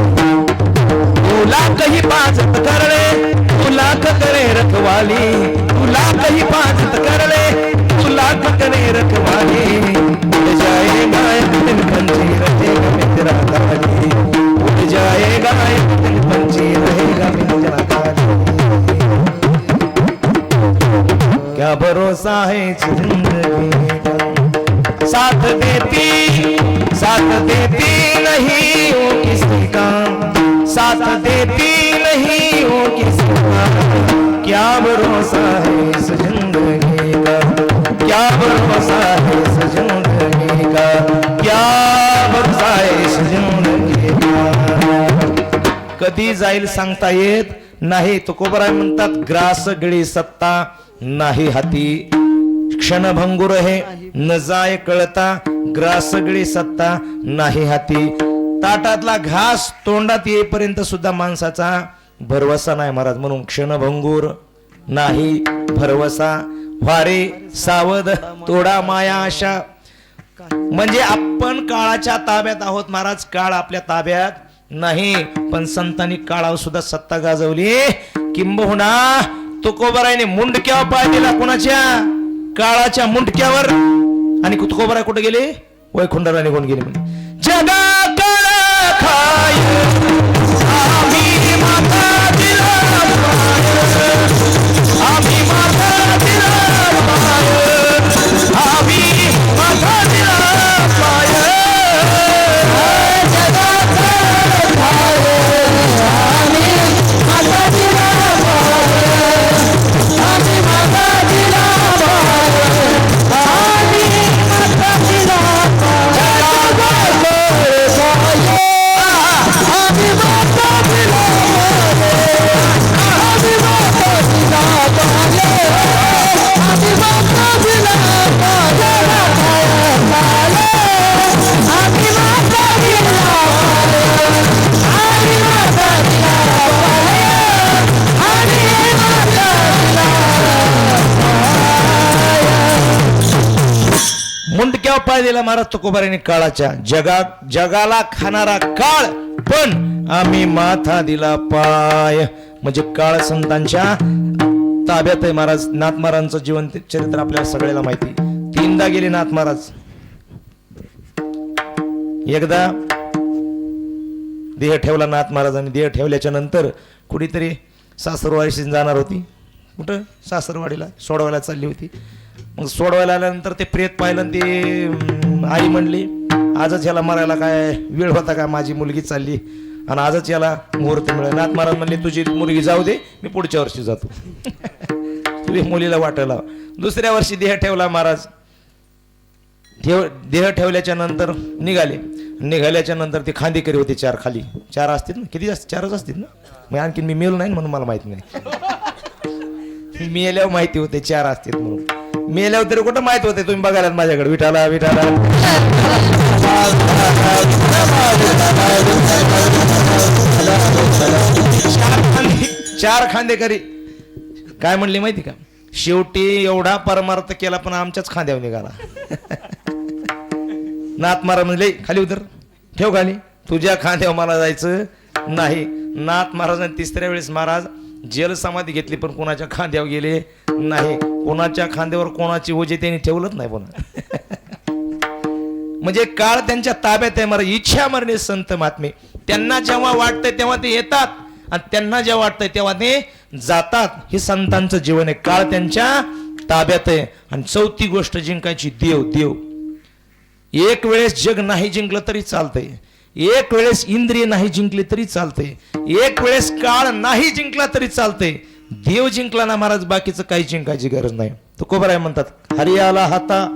तुला कहीं बाजत कर ले, तुला करे रखवाली, तुला कहीं बाजत कर ले, तुला करे रखवाली. उड़ जाएगा एक दिन पंछी, रहेगा पिंजरा खाली, उड़ जाएगा एक दिन पंछी, रहेगा पिंजरा खाली. क्या भरोसा है जिंदगी का, साथ देती नहीं वो किसी का, साथ देती नहीं वो किसी का. क्या भरोसा है इस जिंदगी का, क्या भरोसा है इस जिंदगी का, क्या भरोसा है इस जिंदगी का. कधी जाईल सांगता येत नाही. तुकोबराय म्हणतात, ग्रास गिळी सत्ता नाही हाती, क्षणभंगुर हे न जाय कळता, ग्रास गिळी सत्ता नाही हाती. ताटातला घास तोंडात येईपर्यंत सुद्धा माणसाचा भरवसा नाही महाराज. म्हणून क्षणभंगूर नाही भरवसा, वारे सावध तोडा माया आशा. म्हणजे आपण काळाच्या ताब्यात आहोत महाराज, काळ आपल्या ताब्यात नाही. पण संतांनी काळावर सुद्धा सत्ता गाजवली. किंबहुना तुकोबरायने मुंडक्यावर पाय दिला, कोणाच्या? काळाच्या मुंडक्यावर. आणि तुकोबराय कुठे गेले? वैकुंठाला निघून गेले. म्हणजे जगा काळ खाय आम्ही माथा दिला पाय, आम्ही माथा दिला पाय, आम्ही माथा दिला पाय. जगा काळ खाय आम्ही माथा दिला पाय, आम्ही माथा दिला पाय, आम्ही माथा दिला मुंडक्यावर पाय दिला महाराज तुकोबाराने काळाच्या. जगाला खाणारा काळ, पण आम्ही माथा दिला पाय. म्हणजे काळ संतांच्या ताब्यात आहे महाराज. नाथ महाराजांचं जीवन चरित्र आपल्याला सगळ्याला माहिती. 3दा गेले नाथ महाराज. एकदा देह ठेवला नाथ महाराजांनी. देह ठेवल्याच्या नंतर कुठेतरी सासरवाडीशी जाणार होती. कुठं? सासरवाडीला सोडवायला चालली होती. मग सोडवायला आल्यानंतर ते प्रेत पाहिलं. ते आई म्हणली आजच याला मरायला काय वेळ होता का? माझी मुलगी चालली आणि आजच याला मुहूर्त मिळेल. नाथ महाराज म्हणले तुझी मुलगी जाऊ दे, मी पुढच्या वर्षी जातो. तुझ्या मुलीला वाटायला. दुसऱ्या वर्षी देह ठेवला महाराज. देह ठेवल्याच्या नंतर निघाल्याच्या नंतर ते खांदेकरी होते 4 खाली. 4 असतील ना? किती जास्त? 4च असतील ना? मग आणखी मी मेलो नाही म्हणून मला माहिती नाही. मेल्यावर माहिती होते 4 असतील म्हणून. मेल्यावर तरी कुठं माहित होते? तुम्ही बघायला माझ्याकडे. विठाला विठाला 4 खांदेकरी काय म्हणले माहिती का? शेवटी एवढा परमार्थ केला पण आमच्याच खांद्यावर निघाला. नाथ महाराज म्हणले खाली उतर, ठेव खाली, तुझ्या खांद्यावर मला जायचं नाही. नाथ महाराजांनी 3ऱ्या वेळेस महाराज जल समाधी घेतली पण कोणाच्या खांद्यावर गेले नाही. कोणाच्या खांद्यावर कोणाची ओझे त्यांनी ठेवलंच नाही पुन्हा. म्हणजे काळ त्यांच्या ताब्यात आहे महाराज. इच्छा मरणे संत महात्मे. त्यांना जेव्हा वाटतंय तेव्हा ते येतात आणि त्यांना जेव्हा वाटतंय तेव्हा ते जातात. हे संतांचं जीवन आहे. काळ त्यांच्या ताब्यात आहे. आणि 4थी गोष्ट जिंकायची देव. एक वेळेस जग नाही जिंकलं तरी चालतंय. एक वेळेस इंद्रिय नाही जिंकली तरी चालते. एक वेळेस काळ नाही जिंकला तरी चालते. देव जिंकला ना महाराज, बाकीचं काही जिंकायची गरज नाही. तुकोबराय म्हणतात हरियाला हाता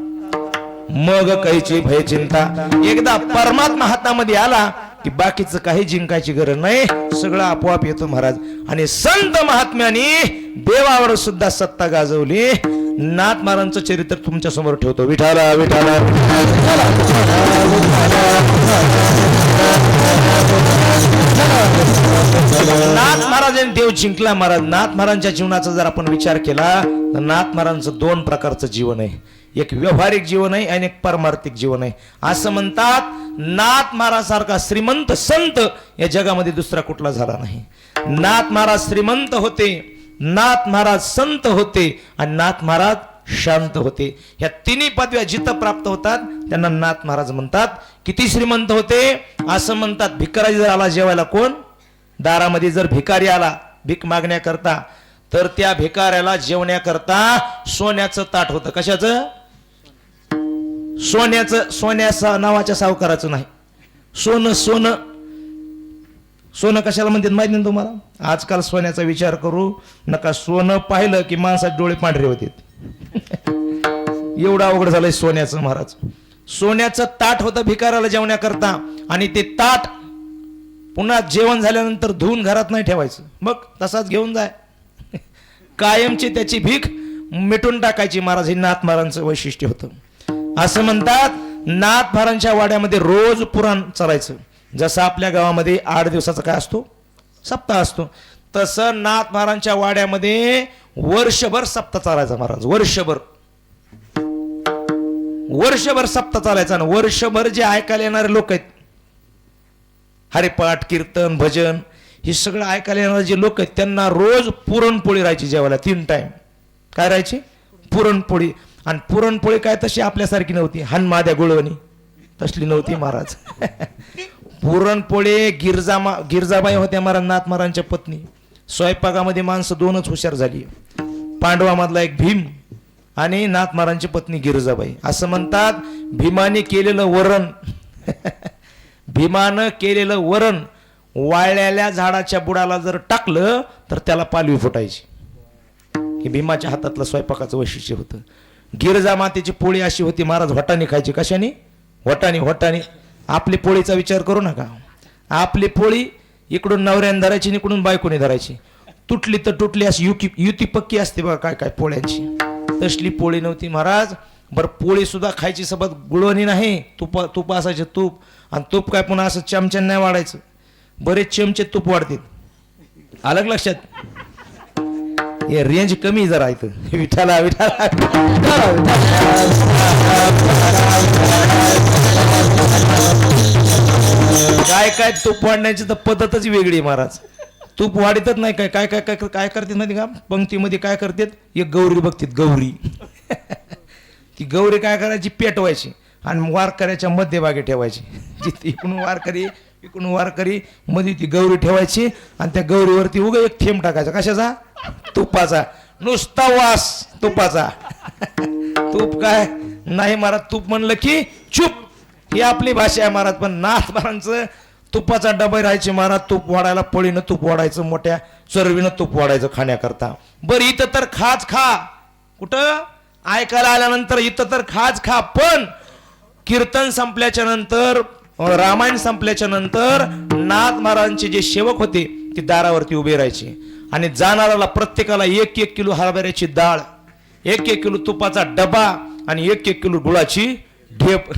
मग काहीची भय चिंता. एकदा परमात्मा हातामध्ये आला की बाकीचं काही जिंकायची गरज नाही, सगळं आपोआप येतो महाराज. आणि संत महात्म्याने देवावर सुद्धा सत्ता गाजवली. नाथ महाराजांचं चरित्र तुमच्या समोर ठेवतो. विठाला विठाला नाथ महाराजांनी देव जिंकला महाराज. नाथ महाराजांच्या जीवनाचा जर आपण विचार केला तर नाथ महाराजांचं 2 प्रकारचं जीवन आहे. एक व्यावहारिक जीवन आहे आणि एक परमार्थिक जीवन आहे. असं म्हणतात नाथ महाराज सारखा श्रीमंत संत या जगामध्ये दुसरा कुठला झाला नाही. नाथ महाराज श्रीमंत होते, नाथ महाराज संत होते आणि नाथ महाराज शांत होते. ह्या 3 पदव्या जिथं प्राप्त होतात त्यांना नाथ महाराज म्हणतात. किती श्रीमंत होते? असं म्हणतात भिकारी जर आला जेवायला, कोण दारामध्ये जर भिकारी आला भीक मागण्याकरता, तर त्या भिकाऱ्याला जेवण्याकरता सोन्याचं ताट होतं. कशाचं? सोन्याचं. सोन्याचं नावाच्या सावकाराचं नाही. सोनं कशाला म्हणतात माहिती नाही तुम्हाला? आजकाल सोन्याचा विचार करू नका. सोनं पाहिलं की माणसाचे डोळे पांढरे होते. एवढं अवघड झालंय सोन्याचं महाराज. सोन्याचं ताट होतं भिकाऱ्याला जेवण्याकरता. आणि ते ताट पुन्हा जेवण झाल्यानंतर धुवून घरात नाही ठेवायचं, मग तसाच घेऊन जाय. कायमची त्याची भीक मिटून टाकायची महाराज. हे नाथ महाराजांचं वैशिष्ट्य होतं. असं म्हणतात नाथ महाराजांच्या वाड्यामध्ये रोज पुराण चालायचं. जसं आपल्या गावामध्ये 8 दिवसाचा काय असतो, सप्ताह असतो, तसं नाथ महाराजांच्या वाड्यामध्ये वर्षभर सप्ताह चालायचा महाराज. वर्षभर सप्ताह चालायचा. ना वर्षभर जे ऐकायला येणारे लोक आहेत, हरिपाठ कीर्तन भजन हे सगळं ऐकायला येणारे जे लोक आहेत, त्यांना रोज पुरणपोळी राहायची जेवायला. 3 टाइम काय राहायची, पुरणपोळी. आणि पुरणपोळी काय तशी आपल्यासारखी नव्हती, हनमाद्या गुळवणी तसली नव्हती महाराज. पुरणपोळी गिरजाबाई होत्या महाराज, नाथ महाराजांच्या पत्नी. स्वयंपाकामध्ये माणसं 2च हुशार झाली, पांडवामधला एक भीम आणि नाथ महाराजांची पत्नी गिरजाबाई. असं म्हणतात भीमाने केलेलं वरण भीमानं केलेलं वरण वाळलेल्या झाडाच्या बुडाला जर टाकलं तर त्याला पालवी फुटायची. हे भीमाच्या हातातलं स्वयंपाकाचं वैशिष्ट्य होतं. गिरजा मातेची पोळी अशी होती महाराज, वटाणी खायची. कशाने, वटाणी. आपली पोळीचा विचार करू नका. आपली पोळी इकडून नवऱ्याने धरायची, इकडून बायकोने धरायची. तुटली तर तुटली, अशी युती पक्की असते बघा काय काय पोळ्यांची. तसली पोळी नव्हती महाराज. बरं पोळी सुद्धा खायची सोबत गुळवणी नाही, तूप असायचे तूप. आणि तूप काय पुन्हा असं चमच्याने नाही वाढायचं, बरेच चमचे तूप वाढतील. अलग लक्षात, हे रेंज कमी जरा इथं. विठाला काय तूप वाढण्याची तर पद्धतच वेगळी महाराज. तूप वाढतच नाही. काय काय काय काय काय करतात माहिती का, पंक्तीमध्ये काय करतात, एक गौरी बघतात, गौरी. ती गौरी काय करायची, पेटवायची आणि वारकऱ्याच्या मध्यभागी ठेवायची. जिथे इकडून वारकरी मध्ये ती गौरी ठेवायची आणि त्या गौरीवरती उगा एक थेंब टाकायचा. कशाचा, तुपाचा. नुसता वास तुपाचा. तूप काय नाही महाराज, तूप म्हणलं की चुप, ही आपली भाषा आहे महाराज. पण नाथ महाराजांचं तुपाचा डबा राहायचे महाराज. तूप वाढायला पळीनं तूप वाढायचं, मोठ्या चरवीनं तूप वाढायचं खाण्याकरता. बरं इथं तर खाच खा, कुठं ऐकायला आल्यानंतर इथं तर खाच खा. पण कीर्तन संपल्याच्या नंतर, रामायण संपल्याच्या नंतर नाथ महाराजांचे जे सेवक होते ते दारावरती उभे राहायचे आणि जाणाऱ्याला प्रत्येकाला 1-1 किलो हरभऱ्याची डाळ, 1-1 किलो तुपाचा डबा आणि 1-1 किलो गुळाची ढेप.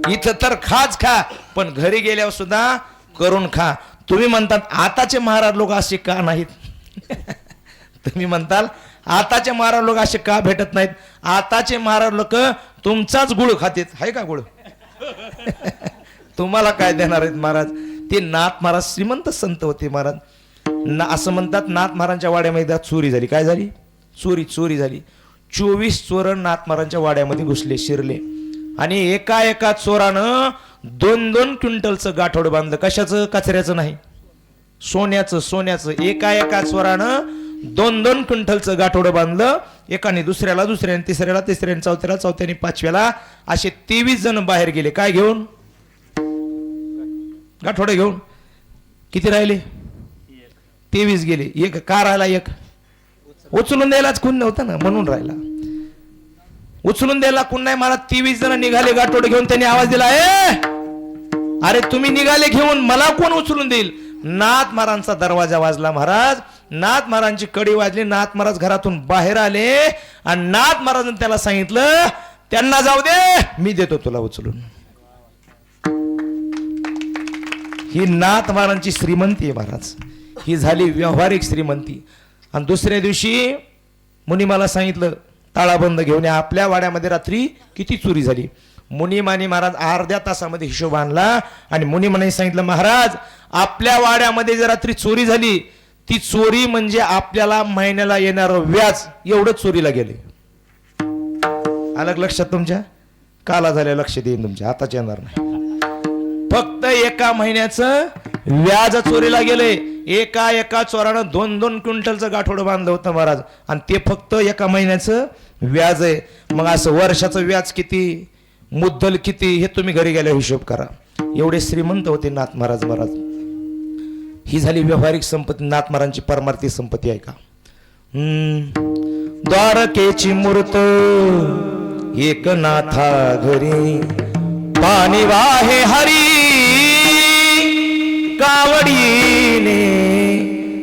इथं तर खाच खा, पण घरी गेल्यावर सुद्धा करून खा. तुम्ही म्हणतात आताचे महाराज लोक असे का नाहीत? तुम्ही म्हणताल आताचे महाराज लोक असे का भेटत नाहीत? आताचे महाराज लोक तुमचाच गुळ खातेत. आहे का गुळ? तुम्हाला काय देणार आहेत महाराज? ते नाथ महाराज श्रीमंत संत होते महाराज. असं म्हणतात नाथ महाराजांच्या वाड्यामध्ये चोरी झाली. काय झाली? चोरी झाली. 24 चोर नाथ महाराजांच्या वाड्यामध्ये घुसले, शिरले आणि एका चोरानं 2-2 क्विंटलचं गाठोड बांधलं. कशाचं? कचऱ्याचं नाही, सोन्याचं. एका चोरानं 2-2 क्विंटलचं गाठोडं बांधलं. एकाने दुसऱ्याला, तिसऱ्याला, चौथ्याने 5व्याला असे 23 जण बाहेर गेले. काय घेऊन? गाठोडे घेऊन. किती राहिले? 23 गेले. एक का राहिला? एक उचलून द्यायलाच कोण नव्हतं ना, म्हणून राहिला. उचलून द्यायला कोण नाही महाराज. 23 जण निघाले गाठोडे घेऊन. त्यांनी आवाज दिला, अरे तुम्ही निघाले घेऊन, मला कोण उचलून देईल? नाथ महाराजांचा दरवाजा वाजला महाराज. नाथ महाराजांची कडी वाजली. नाथ महाराज घरातून बाहेर आले आणि नाथ महाराजांनी त्याला सांगितलं, त्यांना जाऊ दे, मी देतो तुला उचलून. ही नाथ महाराजांची श्रीमंती आहे महाराज. ही झाली व्यावहारिक श्रीमंती. आणि दुसऱ्या दिवशी मुनी मला सांगितलं, ताळाबंद घेऊन या. आपल्या वाड्यामध्ये रात्री किती चोरी झाली. मुनिमाने महाराज अर्ध्या तासामध्ये हिशोब आणला आणि मुनिमाने सांगितलं, महाराज आपल्या वाड्यामध्ये जर रात्री चोरी झाली, ती चोरी म्हणजे आपल्याला महिन्याला येणारं व्याज एवढं चोरीला गेले. अलग लक्षात तुमच्या? काला झाल्या लक्ष देईन तुमच्या, आताच येणार नाही. फक्त एका महिन्याचं व्याज चोरीला गेले. एका चोरानं 2-2 क्विंटलचं गाठोडं बांधलं होतं महाराज आणि ते फक्त एका महिन्याचं व्याज आहे. मग असं वर्षाचं व्याज किती, मुद्दल किती, हे तुम्ही घरी गेल्यावर हिशोब करा. एवढे श्रीमंत होते नाथ महाराज. ही झाली व्यावहारिक संपत्ती. नाथ महाराजांची परमार्थी संपत्ती आहे का? द्वारकेची मूर्त एकनाथा घरी, पाणी वाहे हरी कावडीने,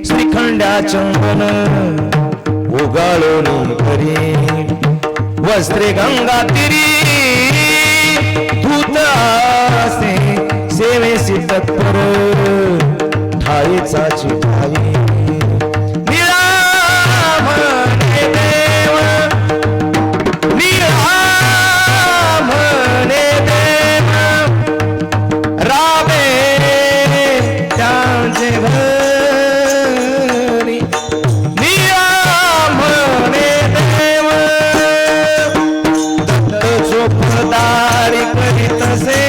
श्रीखंड्या चंदन उगाळून घरी, वस्त्रे गंगा तिरी धूत असे सेवे तैसी तत्पर ठाईचा चिठाई निळा म्हणे देव निळा म्हणे देव राबे त्यांचे घरी निळा म्हणे देव दत्त चोपदारी करीत से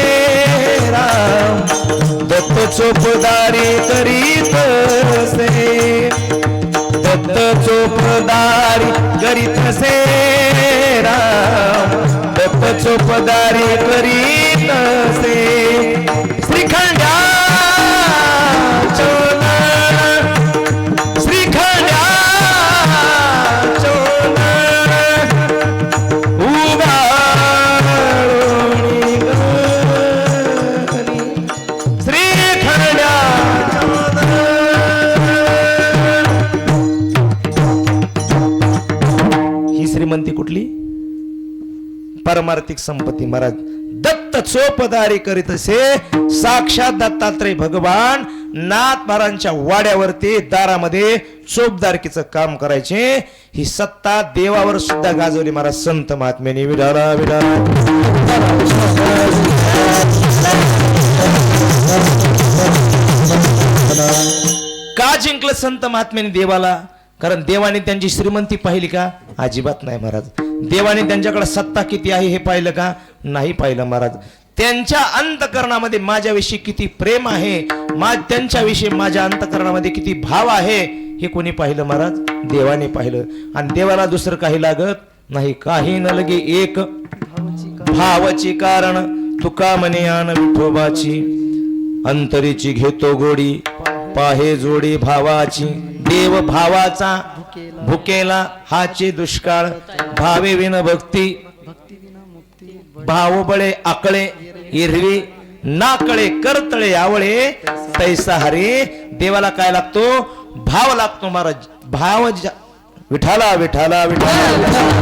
राम दत्त चोपदारी करीत से दत्त चोपदारी करीत से राम दत्त चोपदारी करीत से श्रीखंडा चोला श्रीखंडा चोला उगाळूनी गणी श्रीखंडा चोला ही श्रीमंती कुठली परमार्थिक संपत्ती महाराज दत्त चोपदारी करीत असे साक्षात दत्तात्रय भगवान नाथ महाराजांच्या वाड्यावरती दारामध्ये चोपदारकीचं काम करायचे ही सत्ता देवावर सुद्धा गाजवली महाराज संत महात्म्याने विडाला विडाला का जिंकलं संत महात्म्याने देवाला कारण देवाने त्यांची श्रीमंती पाहिली का अजिबात नाही महाराज देवाने त्यांच्याकडे सत्ता किती आहे हे पाहिलं का नाही पाहिलं महाराज त्यांच्या अंतकरणामध्ये माझ्याविषयी किती प्रेम आहे त्यांच्याविषयी माझ्या अंतकरणामध्ये किती भाव आहे हे कोणी पाहिलं महाराज देवाने पाहिलं आणि देवाला दुसरं काही लागत नाही काही न लगे एक भावाची कारण तुका म्हणे आन विठोबाची अंतरीची घेतो गोडी पाहे जोडी भावाची देव भावाचा भुकेला हाचे दुष्काळ भावे विन भक्ती भाव बळे आकळे हिरवी नाकळे करतळे आवळे तैसा हरे देवाला काय लागतो भाव लागतो महाराज भाव विठाला विठाला विठाला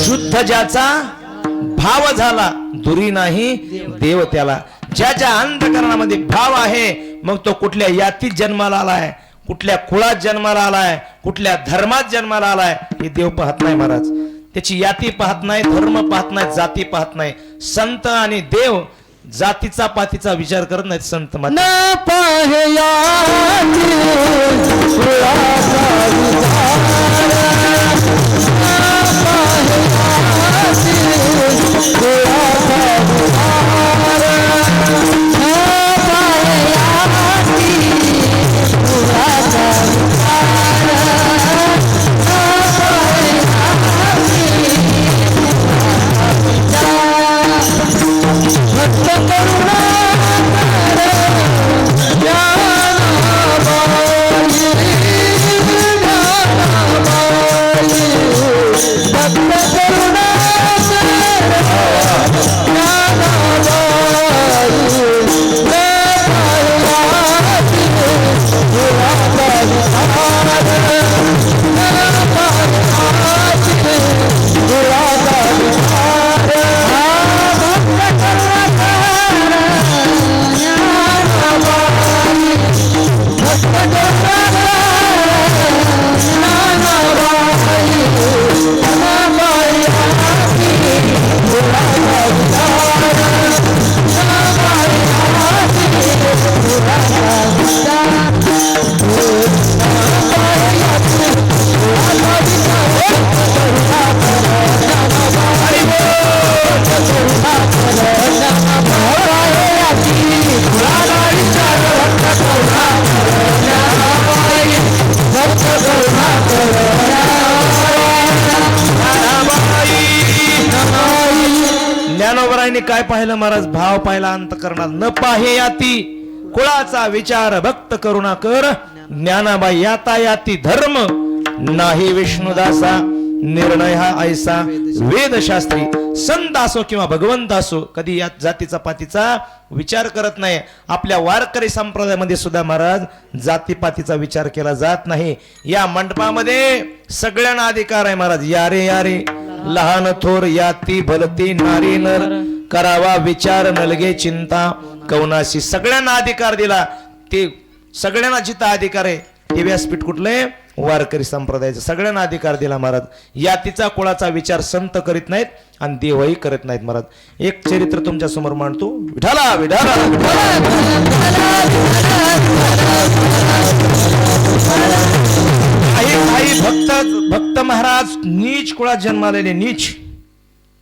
शुद्ध ज्याचा भाव झाला दुरी नाही देव त्याला ज्याच्या अंतकरणामध्ये भाव आहे मग तो कुठल्या यातीत जन्माला आलाय कुठल्या कुळात जन्माला आलाय कुठल्या धर्मात जन्माला आलाय हे देव पाहत नाही महाराज त्याची याती पाहत नाही धर्म पाहत नाही जाती पाहत नाही संत आणि देव जातीचा पातीचा विचार करत नाहीत संत न पाहे याती कुळाचा ज्ञानोबरायांनी काय पाहिलं महाराज भाव पाहिला अंतकरणात न पाहे याती कुळाचा विचार भक्त करुणा कर ज्ञानाबाई याता याती धर्म नाही विष्णुदासा निर्णय हा ऐसा वेदशास्त्री संत असो किंवा भगवंत असो कधी या जातीचा पातीचा विचार करत नाही. आपल्या वारकरी संप्रदायामध्ये सुद्धा महाराज जातीपातीचा विचार केला जात नाही. या मंडपामध्ये सगळ्यांना अधिकार आहे महाराज. या रे लहान थोर याती भलती नारी नर करावा विचार नलगे चिंता कवनाशी. सगळ्यांना अधिकार दिला. ते सगळ्यांना जिथं अधिकार आहे ते व्यासपीठ कुठलंय? वारकरी संप्रदायाचा. सगळ्यांना अधिकार दिला महाराज. यातीचा कुळाचा विचार संत करीत नाहीत आणि देवही करत नाहीत महाराज. एक चरित्र तुमच्या समोर मांडतो. विठाला विठाला काही भक्त महाराज नीच कुळात जन्मालेले, नीच.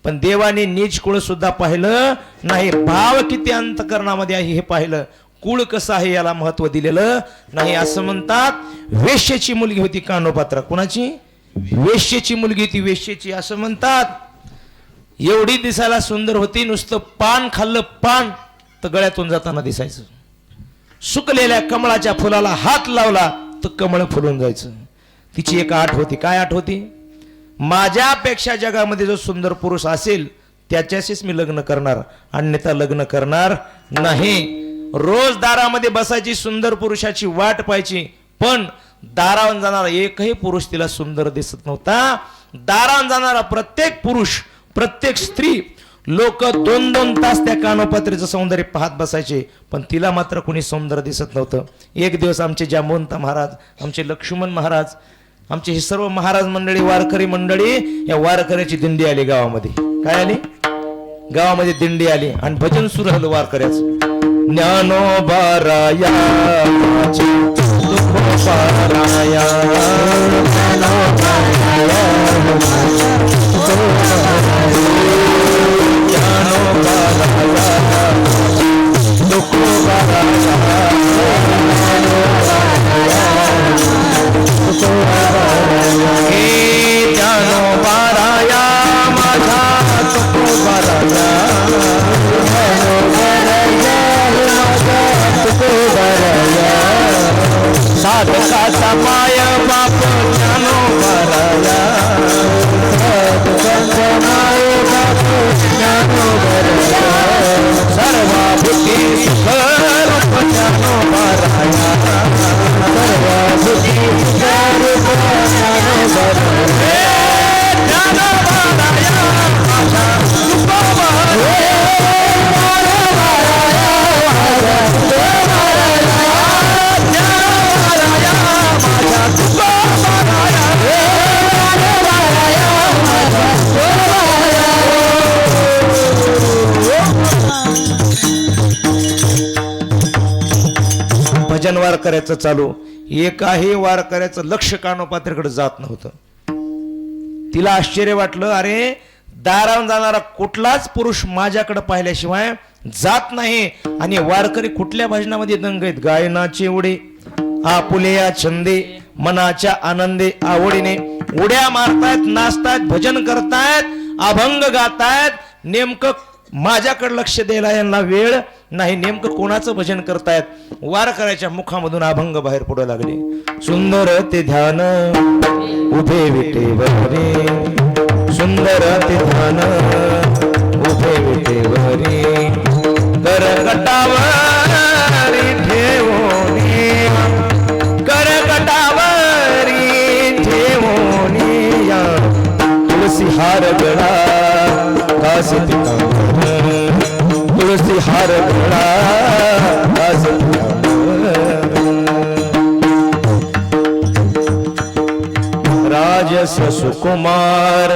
पण देवाने नीच कुळ सुद्धा पाहिलं नाही. भाव किती अंतकरणामध्ये आहे हे पाहिलं. कुळ कसं आहे याला महत्व दिलेलं नाही. असं म्हणतात वेश्येची मुलगी होती कानोपात्रा. कुणाची? वेश्येची मुलगी ती, वेश्येची. असं म्हणतात एवढी दिसायला सुंदर होती, नुसतं पान खाल्लं, पान तर गळ्यातून जाताना दिसायचं. सुकलेल्या कमळाच्या फुलाला हात लावला तर कमळ फुलून जायचं. तिची एक आठ होती. काय आठ होती? माझ्यापेक्षा जगामध्ये जो सुंदर पुरुष असेल त्याच्याशीच मी लग्न करणार, अन्यथा लग्न करणार नाही. रोज दारामध्ये बसायची, सुंदर पुरुषाची वाट पाहायची, पण दारावर जाणारा एकही पुरुष तिला सुंदर दिसत नव्हता. दारावर जाणारा प्रत्येक पुरुष, प्रत्येक स्त्री, लोक 2-2 तास त्या कानोपात्रीचं सौंदर्य पाहत बसायचे, पण तिला मात्र कोणी सौंदर्य दिसत नव्हतं. एक दिवस आमचे जांबवंत महाराज, आमचे लक्ष्मण महाराज, आमचे हे सर्व महाराज मंडळी, वारकरी मंडळी, या वारकऱ्याची दिंडी आली गावामध्ये. काय आली? गावामध्ये दिंडी आली आणि भजन सुरू झालं वारकऱ्याचं. ज्ञानोबाराया माझे तुकोबाराया, ज्ञानोबाराया माझा तुकोबाराया, साधकाचा माय बाप ज्ञानोबाराया, सर्वाभूती सुखरूप ज्ञानोबाराया, सर्वाभूती सुखरूप ज्ञानोबाराया, माझा तुकोबाराया. भजन वारकऱ्याचं चालू. एकाही वारकऱ्याचं लक्ष कानोपात्रीकडे जात नव्हतं. तिला आश्चर्य वाटलं, अरे दारावर जाणारा कुठलाच पुरुष माझ्याकडे पाहिल्याशिवाय जात नाही. आणि वारकरी कुठल्या भजनामध्ये दंग आहेत? गायनाचे उडे आपुले छंदे, मनाच्या आनंदे आवडीने उड्या मारतायत, नाचतायत, भजन करतायत, अभंग गातायत. नेमकं माझ्याकडे लक्ष द्यायला यांना वेळ नाही. नेमकं कोणाचं भजन करतायत? वारकऱ्याच्या मुखामधून अभंग बाहेर पडू लागले. सुंदर ते ध्यान उभे विटेवरी, सुंदर ते ध्यान उभे विटेवरी, करकटावरी ठेवोनी, करकटावरी ठेवोनी या तुळसी हार गळा कासी तुळसी हार गळा कासी. राजस सुकुमार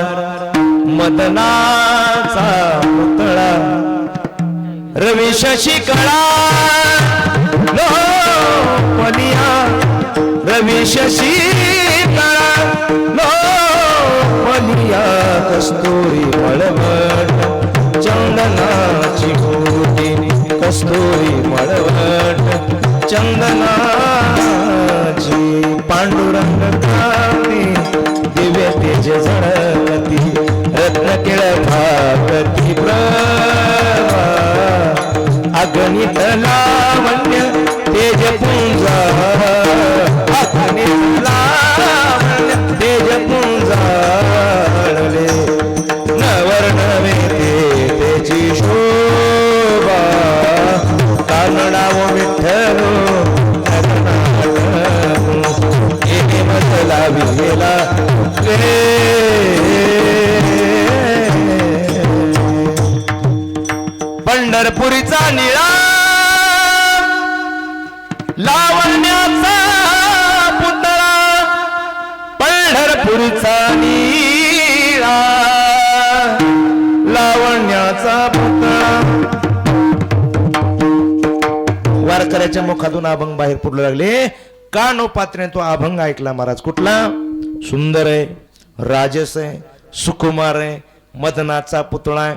मदनाचा पुतळा, रवी शशी कळा लोपनिया, रवी शशी कळा लोपनिया, कस्तुरी मळवट चंदनाची भूती, कस्तुरी मळवट चंदनाची, पांडुरंग कांती दिव्य तेज झळकती, रत्न केळ भागती प्रभा, अगणित लावण्य तेज पुंजा, अगणित लावण्य तेज पुंजाळले, नवर्णवे तेची शोभा, कानडाव विठ्ठल मत लाविला रे. पंढरपुरीचा निळा लावण्याचा पुतळा, पंढरपुरीचा निळा लावण्याचा पुतळा. वारकऱ्याच्या मुखातून अभंग बाहेर पडू लागले. कानोपात्रेने तो अभंग ऐकला महाराज. कुठला? सुंदर आहे, राजस आहे, सुकुमार आहे, मदनाचा पुतळा आहे.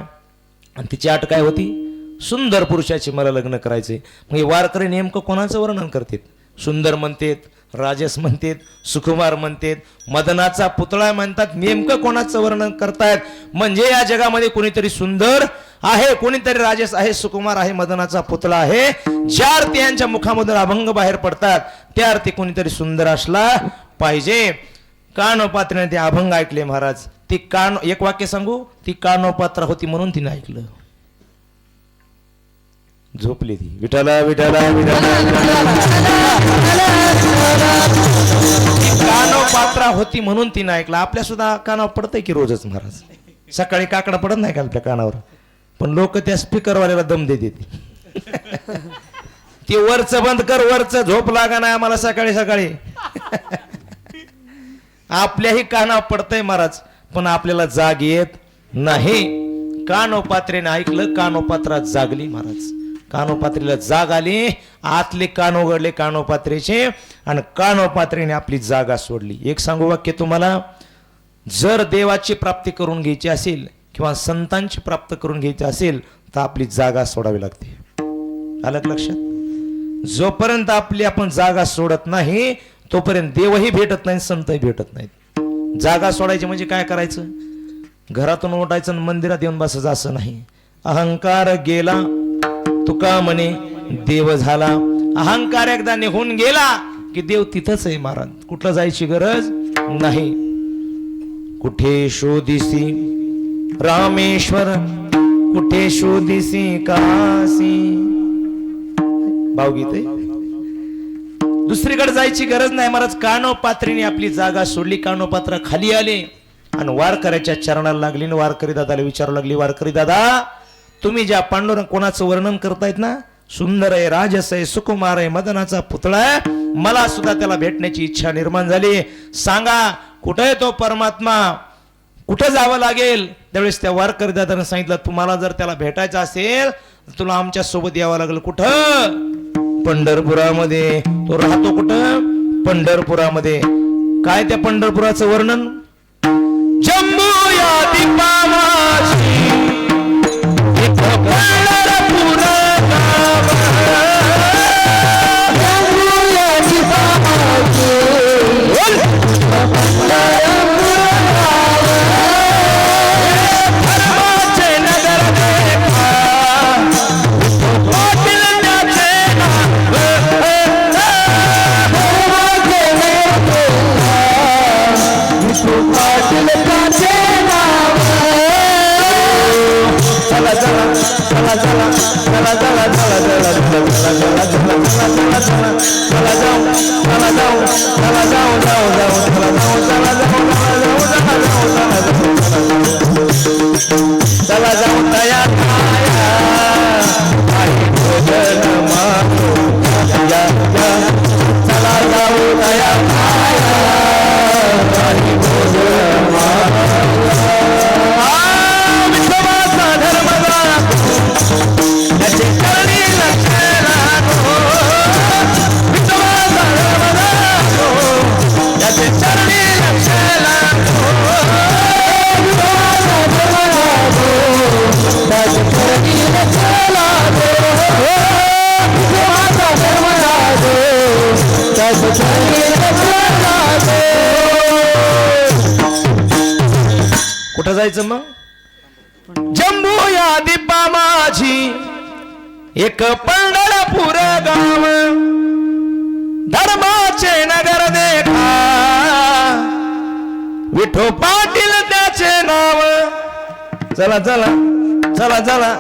आणि तिची अट काय होती? सुंदर पुरुषाची मला लग्न करायचे. मग हे वारकरी नेमकं कोणाचं वर्णन करतात? सुंदर म्हणतात, राजस म्हणतात, सुकुमार म्हणतात, मदनाचा पुतळा म्हणतात. नेमकं कोणाचं वर्णन करतायत? म्हणजे या जगामध्ये कोणीतरी सुंदर आहे, कोणीतरी राजस आहे, सुकुमार आहे, मदनाचा पुतळा आहे. ज्या अर्थी यांच्या मुखामधून अभंग बाहेर पडतात त्या अर्थी कोणीतरी सुंदर असला पाहिजे. कानोपात्राने ते अभंग ऐकले महाराज. ती एक वाक्य सांगू, ती कानोपात्रा होती म्हणून तिने ऐकलं. झोपली ती. विठाला विठाला कानोपात्रा होती म्हणून तिने ऐकलं. आपल्या सुद्धा कानावर पडतंय की रोजच महाराज. सकाळी काकडा पडत नाही का आपल्या कानावर? पण लोक त्या स्पीकरवाल्याला दम देते. ते वरच बंद कर, वरच झोप लागा नाही आम्हाला सकाळी सकाळी. आपल्याही कानावर पडतंय महाराज, पण आपल्याला जाग येत नाही. कानोपात्रेने ऐकलं, कानोपात्रा जागली महाराज. कानोपात्रेला जाग आली, आतले कान उघडले कानोपात्रेचे आणि कानोपात्रेने आपली जागा सोडली. एक सांगू वाक्य तुम्हाला, जर देवाची प्राप्ती करून घ्यायची असेल किंवा संतांची प्राप्त करून घ्यायची असेल तर आपली जागा सोडावी लागते. आलं लक्षात? जोपर्यंत आपली आपण जागा सोडत नाही तोपर्यंत देवही भेटत नाही, संतही भेटत नाहीत. जागा सोडायची म्हणजे काय करायचं? घरातून उठायचं आणि मंदिरात येऊन बसायचं असं नाही. अहंकार गेला तुका म्हणे देव झाला. अहंकार एकदा निघून गेला की देव तिथंच आहे महाराज. कुठलं जायची गरज नाही. कुठे शोधिसी रामेश्वर, कुठे शोधिसी काशी. भावगीत आहे. दुसरीकडे जायची गरज नाही महाराज. कानोपात्रीने आपली जागा सोडली. कानोपात्रा खाली आले आणि वारकऱ्याच्या चरणाला लागली. वारकरी दादाला विचारू लागली, वारकरी दादा तुम्ही ज्या पांडुरंग कोणाचं वर्णन करतायत ना, सुंदर आहे, राजस आहे, सुकुमार आहे, मदनाचा पुतळा आहे, मला सुद्धा त्याला भेटण्याची इच्छा निर्माण झाली. सांगा कुठे आहे तो परमात्मा, कुठं जावं लागेल? त्यावेळेस त्या वारकरी दादाने सांगितलं, तुम्हाला जर त्याला भेटायचं असेल तर तुला आमच्या सोबत यावं लागेल. कुठं? पंढरपुरामध्ये. तो राहतो कुठं? पंढरपुरामध्ये. काय त्या पंढरपुराचं वर्णन? जम्बू या दीपामाची चला जाऊ तया चला जाऊ तया कुठं जायचं मग? जम्बू या दिब्बा माझी एक पंढरपूर गाव, धर्माचे नगर देखा, विठो पाटील त्याचे नाव. चला चला चला चला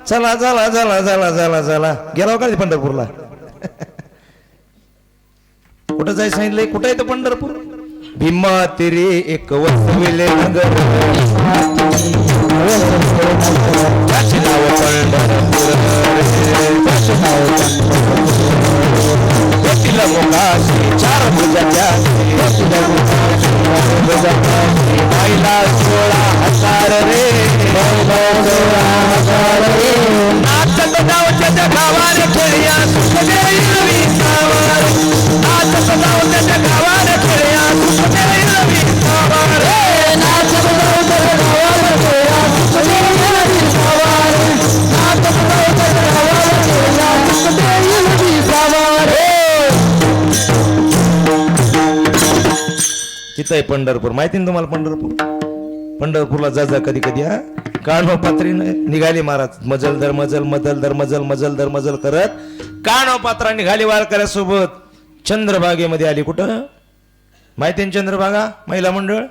चला चला चला चला चला चला. गेला का पंढरपूरला? कुठं जायचं सांगितलंय? कुठं आहे पंढरपूर? भीमा तेरे एक वसविले नगर, त्याचे नाव पंढरपूर. येतील मुखाशी चार भुजाच्या पहिला 16,000 रे नाचत गावच्या त्या गावाने खेळ्या सुखदे हिरवी सावर नाचत गावच्या त्या गावाने खेळ्या सुखदे हिरवी सावर नाचत गावच्या त्या गावाने खेळ्या सुखदे हिरवी सावर नाचत गावच्या त्या गावाने खेळ्या सुखदे हिरवी सावर तिथं आहे पंढरपूर माहिती ना तुम्हाला पंढरपूरला जा कधी कधी हा कानोपात्री निघाली महाराज मजल दर मजल मजल दर मजल मजल दर मजल करत कानोपात्रा निघाली वारकऱ्यासोबत चंद्रभागेमध्ये आली. कुठं माहिती आहे चंद्रभागा महिला मंडळ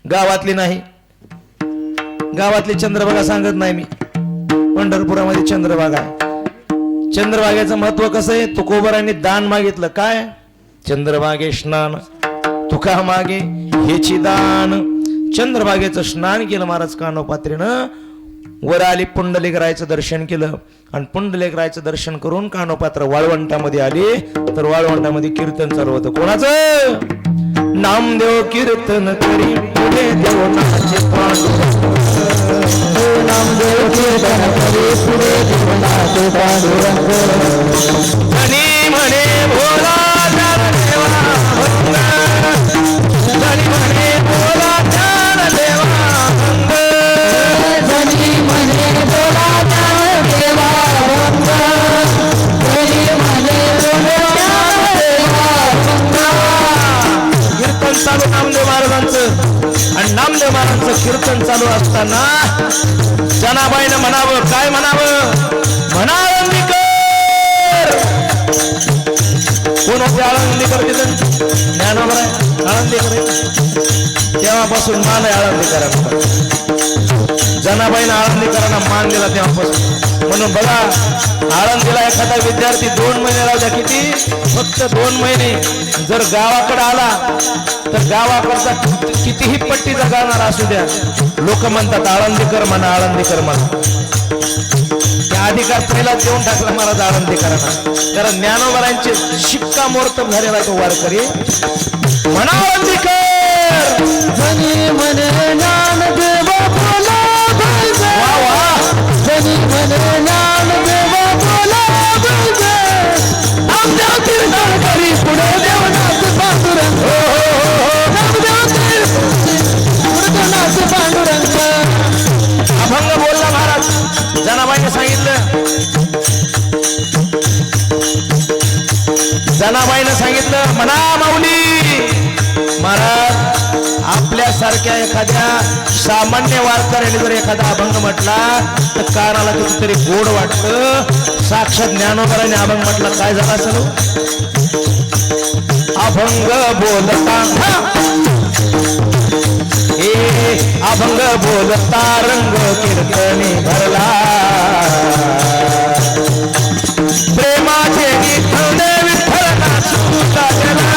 गावातली नाही गावातली चंद्रभागा सांगत नाही मी पंढरपुरामध्ये चंद्रभागा आहे. चंद्रभागेचं महत्व कसं आहे तुकोबरांनी दान मागितलं काय चंद्रभागे स्नान तुका मागे हेची दान चंद्रभागेचं स्नान केलं महाराज कानोपात्रीनं वर आली पुंडलिकरायचं दर्शन केलं आणि पुंडलिकरायचं दर्शन करून कानोपात्र वाळवंटामध्ये आली तर वाळवंटामध्ये कीर्तन चालू होतं कोणाचं नामदेव कीर्तन करी पुढे देव नाचे नामदेव कीर्तन करी पुढे देव नाचे पांडुरंग धनी म्हणे भोला धनी म्हणे भोला चालू नामदेव महाराजांचं आणि नामदेव महाराजांचं कीर्तन चालू असताना जनाबाईनं म्हणावं काय म्हणावं आळंदीकर कोण होते आळंदीकर तिथं ज्ञानोबर आहे आळंदीकर तेव्हापासून मान आहे आळंदीकरांना जनाबाईनं आळंदीकरांना मान दिला तेव्हापासून म्हणून बघा आळंदीला एखादा विद्यार्थी 2 महिने राहू द्या किती फक्त 2 महिने जर गावाकडे आला तर गावाकडचा कितीही पट्टीचा गाणार असू द्या लोक म्हणतात आळंदीकर म्हणा त्या अधिकार पहिला देऊन टाकला महाराज आळंदीकरांना कारण ज्ञानोबरांचे शिक्कामोर्तब झालेला तो वारकरी म्हणा आळंदीकर म्हणे ज्ञानदेव बोला वा वा म्हणे ज्ञानदेव बोला नामदेव कीर्तन करी पुढे देवनाथ पांडुरंग पांडुरंग अभंग बोलला महाराज जनाबाईने सांगितलं म्हणा माऊली महाराज आपल्यासारख्या एखाद्या सामान्य वारकऱ्याने जर एखादा अभंग म्हटला तर कानाला कितीतरी गोड वाटतं साक्षात ज्ञानोबराने अभंग म्हटला काय झाला असेल अभंग बोलता अभंग बोलता रंग कीर्तनी भरला प्रेमाचे विठ्ठले विठ्ठलना सुता गेला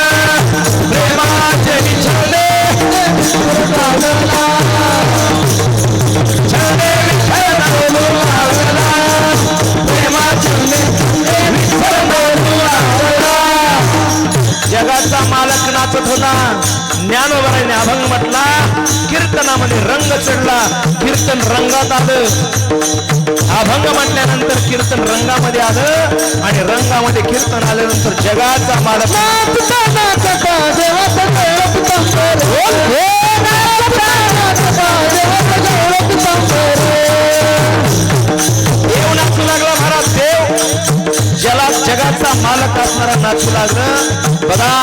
प्रेमाचे विठ्ठले छंदे विठ्ठलना बोलू लागला प्रेमाचे विठ्ठलना बोलू लागला जगाचा मालक नाचत होता ज्ञानोबराने अभंग म्हटला कीर्तनामध्ये रंग चढला कीर्तन रंगात आलं अभंग म्हटल्यानंतर कीर्तन रंगामध्ये आलं आणि रंगामध्ये कीर्तन आल्यानंतर जगाचा मालक देव नाचू लागला महाराज देव ज्याला जगाचा मालक असणारा नाचू लागलं बघा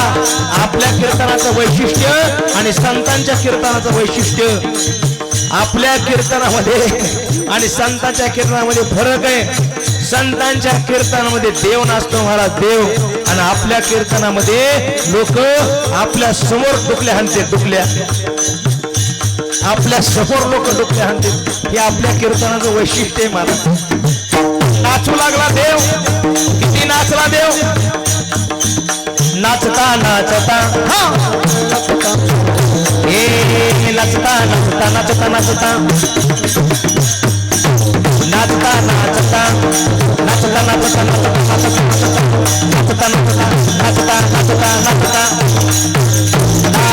आपल्या कीर्तनाचं वैशिष्ट्य आणि संतांच्या कीर्तनाचं वैशिष्ट्य आपल्या कीर्तनामध्ये आणि संतांच्या कीर्तनामध्ये फरक आहे संतांच्या कीर्तनामध्ये देव नाचतो महाराज देव आणि आपल्या कीर्तनामध्ये लोक आपल्या समोर डुकल्या हाणते डुकल्या आपल्या समोर लोक डुकल्या हाणते हे आपल्या कीर्तनाचं वैशिष्ट्य आहे महाराज नाचू लागला देव किती नाचला देव नाचता नाचता नाचता नाचता नाचता नाचता नाचता नाचता नाचता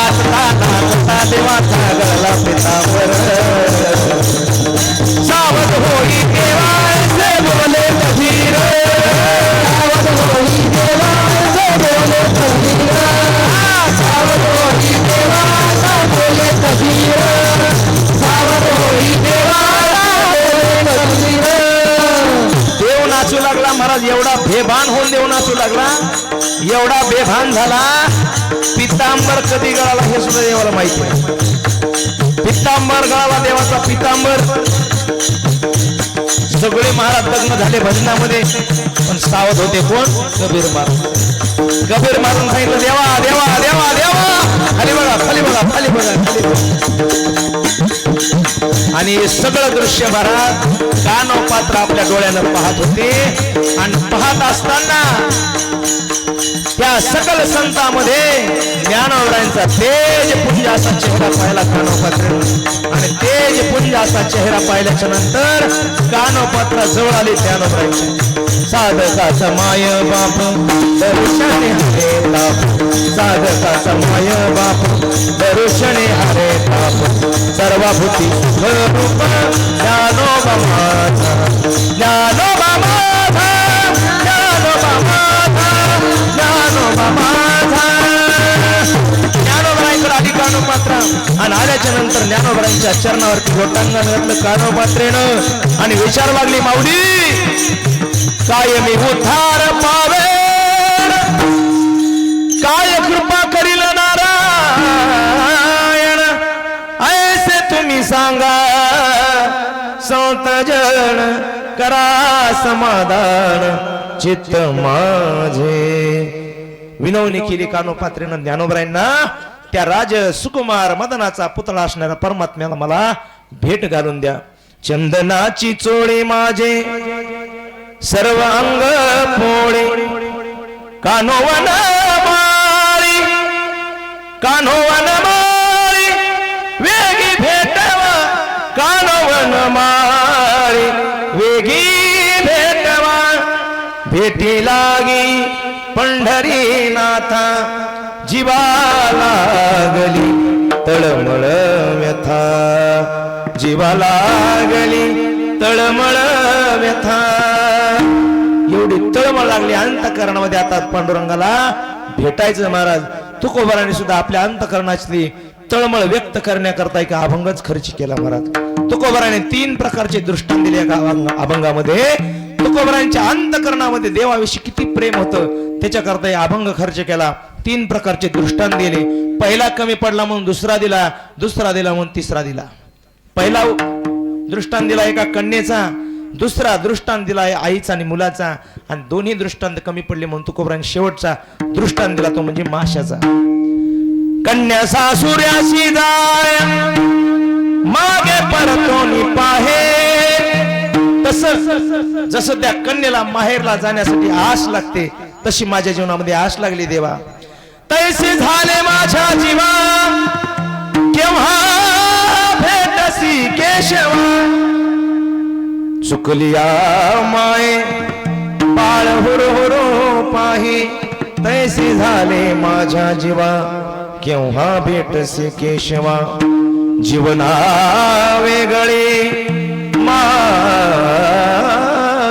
नाचता देवाचा गळा पितांबर सावध होई देवा से बोले कबीर सावध होई देवा से बोले कबीर सावध होई देवा से बोले कबीर सावध होई देवा से बोले कबीर देव नाचू लागला महाराज एवढा बेभान होऊन देव नाचू लागला एवढा बेभान झाला पितांबर कधी गळाला हे सुद्धा देवाला माहिती आहे पितांबर गळाला देवाचा पितांबर सगळे महाराज लग्न झाले भजनामध्ये पण सावध होते कोण कबीर मारून सांगितलं देवा देवा देवा देवा खाली बघा खाली बघा खाली बघा खाली बघा आणि सगळं दृश्य महाराज कानव पात्र आपल्या डोळ्यानं पाहत होते आणि पाहत असताना त्या सकल संतांमध्ये ज्ञानोबरायांचा तेज पुंज असा चेहरा पाहिला कानोपात्र आणि तेज पुंज असा चेहरा पाहिल्याच्या नंतर कानोपात्र जवळ आले ज्ञानोबरायांच्या साधकाचा माय बाप दर्शने हरे ताप साधकाचा माय बाप दर्शने हरे ताप सर्वभूती स्वरूप ज्ञानोबा माझा ज्ञानोबा माझा ज्ञानोबा माझा ज्ञानोबा माझा ज्ञानोबराईकडे आली कानोपात्रा आणि आल्याच्या नंतर ज्ञानोबराईंच्या चरणावरती लोटांगण घातलं कानोपात्रेनं आणि विचार लागली माऊली काय मी उद्धार पावे काय कृपा करील नारायण ऐसे तुम्ही सांगा संत जन करा समाधान चित्त माझे विनवणी केली कानोपात्रेनं ज्ञानोबरायांना त्या राज सुकुमार मदनाचा पुतळा असणाऱ्या परमात्म्याला मला भेट घालून द्या चंदनाची चोळी माझे सर्व अंग पोळे कान्होवन माळी कान्होवन माळी वेगी भेटवा कान्होवन माळी वेगी भेटवा भेटी लागी पंढरीनाथा जीवा लागली तळमळ व्यथा जीवा लागली तळमळ व्यथा एवढी तळमळ लागली अंतःकरणामध्ये आता पांडुरंगाला भेटायचं महाराज तुकोबाराने सुद्धा आपल्या अंतःकरणाची तळमळ व्यक्त करण्याकरता एक अभंगच खर्च केला महाराज तुकोबाराने 3 प्रकारचे दृष्टांत दिले एका अभंगामध्ये तुकोबारांच्या अंतःकरणामध्ये देवाविषयी किती प्रेम होतं त्याच्याकरता अभंग खर्च केला 3 प्रकारचे दृष्टांत दिले पहिला कमी पडला म्हणून दुसरा दिला म्हणून तिसरा दिला पहिला दृष्टांत दिला एका कन्येचा दुसरा दृष्टांत दिला आईचा आणि मुलाचा आणि दोन्ही दृष्टांत कमी पडले म्हणून तुकोबारांनी शेवटचा दृष्टांत दिला तो म्हणजे माशाचा कन्या सासुऱ्याशी जाय मागे परतोनी पाहे जसं त्या कन्येला माहेरला जाण्यासाठी आश लागते तशी माझ्या जीवनामध्ये आश लागली देवा तैसे झाले माझ्या जीवा केव्हा भेटसी केशवा चुकलिया माये बाळ हुरहुरो पाही तैसे झाले माझ्या जीवा केव्हा भेटसी केशवा जीवना वेगळे मा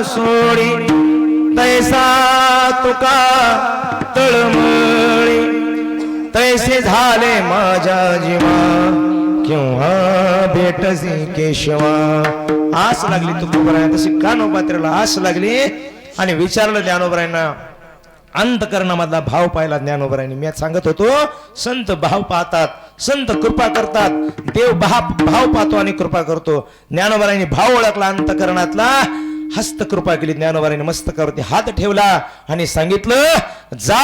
सोडी तैसा तुका तळमळी तैसे झाले माझ्या जीवा केव्हा भेटसी केशवा आस लागली तुकोबारायांना तशी कानोपात्रेला आस लागली आणि विचारलं ज्ञानोबरायांना अंतःकरणामधला भाव पाहिला ज्ञानोबरायांनी मी सांगत होतो संत भाव पाहतात संत कृपा करतात देव भाव पाहतो आणि कृपा करतो ज्ञानोबरायांनी भाव ओळखला अंतःकरणातला हस्त कृपा केली ज्ञानोबरायांनी मस्तकावरती हात ठेवला आणि सांगितलं जा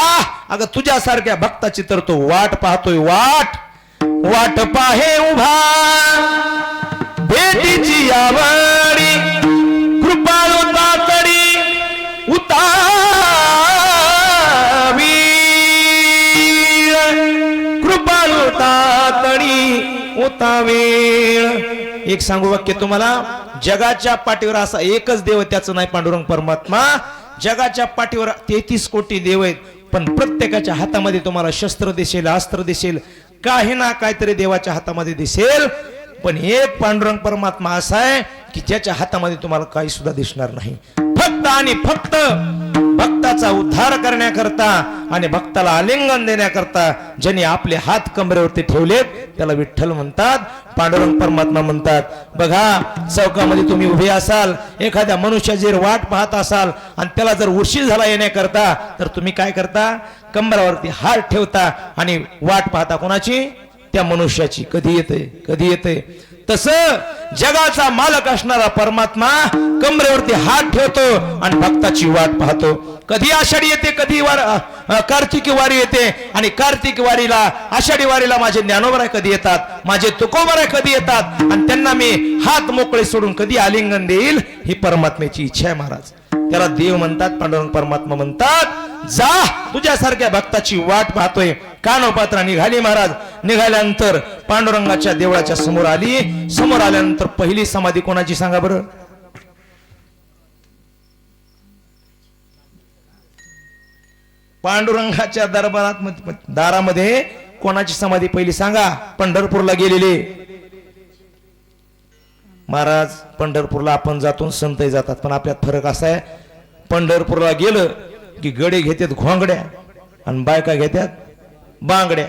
अगं तुझ्यासारख्या भक्ताची तर तो वाट पाहतोय वाट पाहे उभा भेटीची आवडी कृपाळू तातडी उतावी कृपाळू तातडी उतावेळ एक सांगू वाक्य तुम्हाला जगाच्या पाठीवर असा एकच देव त्याचं नाही पांडुरंग परमात्मा जगाच्या पाठीवर 33 कोटी देव आहेत, पण प्रत्येकाच्या हातामध्ये तुम्हाला शस्त्र दिसेल, अस्त्र दिसेल, काही ना काहीतरी देवाच्या हातामध्ये दिसेल. पण एक पांडुरंग परमात्मा असा आहे की ज्याच्या हातामध्ये तुम्हाला काही सुद्धा दिसणार नाही. फक्त आणि फक्त भक्ताचा उद्धार करण्याकरता आणि भक्ताला आलिंगन देण्याकरता ज्यांनी आपले हात कमरेवरती ठेवलेत त्याला विठ्ठल म्हणतात, पांडुरंग परमात्मा म्हणतात. बघा, चौकामध्ये तुम्ही उभे असाल, एखाद्या मनुष्याची वाट पाहत असाल आणि त्याला जर उशीर झाला येण्याकरता, तर तुम्ही काय करता? कमरावरती हात ठेवता आणि वाट पाहता. कोणाची? त्या मनुष्याची. कधी येते, कधी येते. तसं जगाचा मालक असणारा परमात्मा कमरेवरती हात ठेवतो आणि भक्ताची वाट पाहतो. कधी आषाढी येते, कधी कार्तिकी वारी येते, आणि कार्तिकी वारीला, आषाढी वारीला माझे ज्ञानोबराय कधी येतात, माझे तुकोबराय कधी येतात, आणि त्यांना मी हात मोकळे सोडून कधी आलिंगन देईल, ही परमात्म्याची इच्छा आहे महाराज. त्याला देव म्हणतात, पांडुरंग परमात्मा म्हणतात. जा, तुझ्यासारख्या भक्ताची वाट पाहतोय. कानोपात्रा निघाली महाराज. निघाल्यानंतर पांडुरंगाच्या देवळाच्या समोर आली. समोर आल्यानंतर पहिली समाधी कोणाची सांगा बरं? पांडुरंगाच्या दारामध्ये कोणाची समाधी पहिली सांगा? पंढरपूरला गेलेले महाराज. पंढरपूरला आपण जातो, संतही जातात, पण आपल्यात फरक असा आहे, पंढरपूरला गेलं की गडे घेतात घोंगड्या आणि बायका घेतात बांगड्या.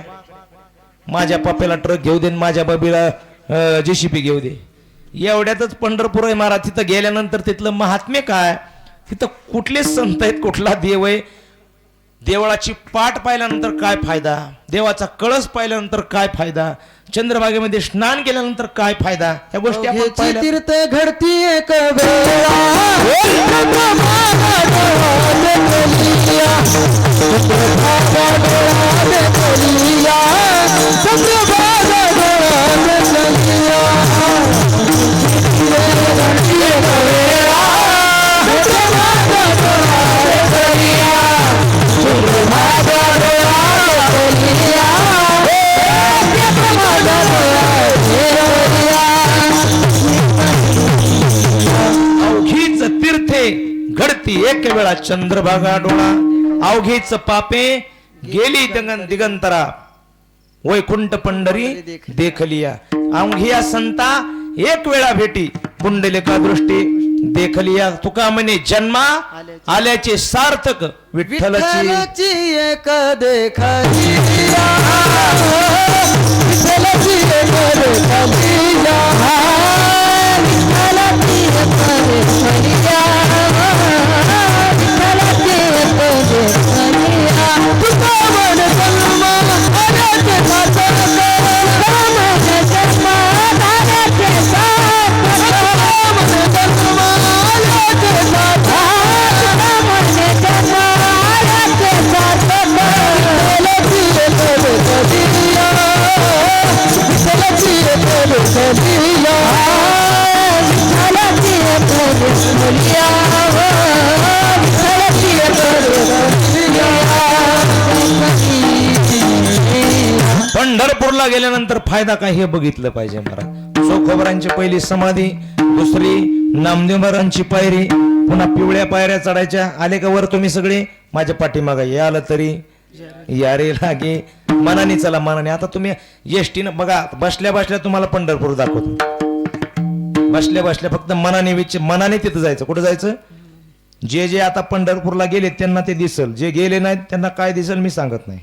माझ्या पप्प्याला ट्रक घेऊ दे, माझ्या बाबीला JCB घेऊ दे, एवढ्यातच पंढरपूर आहे महाराज. तिथं गेल्यानंतर तिथलं महात्म्य काय, तिथं कुठले संत आहेत, कुठला देव आहे, देवळाची पाठ पाहिल्यानंतर काय फायदा, देवाचा कळस पाहिल्यानंतर काय फायदा, चंद्रभागेमध्ये स्नान केल्यानंतर काय फायदा, या गोष्टी आपण पाहिल्या. तीर्थ घडती एक वेळा अवघीच तीर्थे घडती एक वेळा चंद्रभागा डोळा. अवघीच पापे गेली दिगंतरा, वैकुंठ पंढरी देखलिया. अवघिया संता एक वेळा भेटी, पुंडलिका दृष्टी देखलिया. तुका म्हणे जन्मा आल्याचे सार्थक, विठ्ठलाची एक देखलिया, विठ्ठलाची एक देखलिया, विठ्ठलाची एक देखलिया, विठ्ठलाची एक देखलिया. तुका म्हणे जन्मा आल्याचे सार्थक, तुका म्हणे जन्मा आल्याचे सार्थक, तुका म्हणे जन्मा आल्याचे सार्थक, तुका म्हणे जन्मा आल्याचे सार्थक. विठ्ठलाची एक देखलिया, विठ्ठलाची एक देखलिया, विठ्ठलाची एक देखलिया, विठ्ठलाची एक देखलिया. पंढरपूरला गेल्यानंतर फायदा काय हे बघितलं पाहिजे महाराज. चोखोबरांची पहिली समाधी, दुसरी नामदेवरांची पायरी, पुन्हा पिवळ्या पायऱ्या चढायच्या. आले का वर तुम्ही सगळे? माझ्या पाठीमागा या आलं तरी या रे लागे. मनाने चला, मनाने. आता तुम्ही एसटीनं बघा, बसल्या बसल्या तुम्हाला पंढरपूर दाखवतो. बसल्या बसल्या फक्त मनाने तिथं जायचं. कुठं जायचं? जे जे आता पंढरपूरला गेले त्यांना ते दिसल, जे गेले नाहीत त्यांना काय दिसल मी सांगत नाही.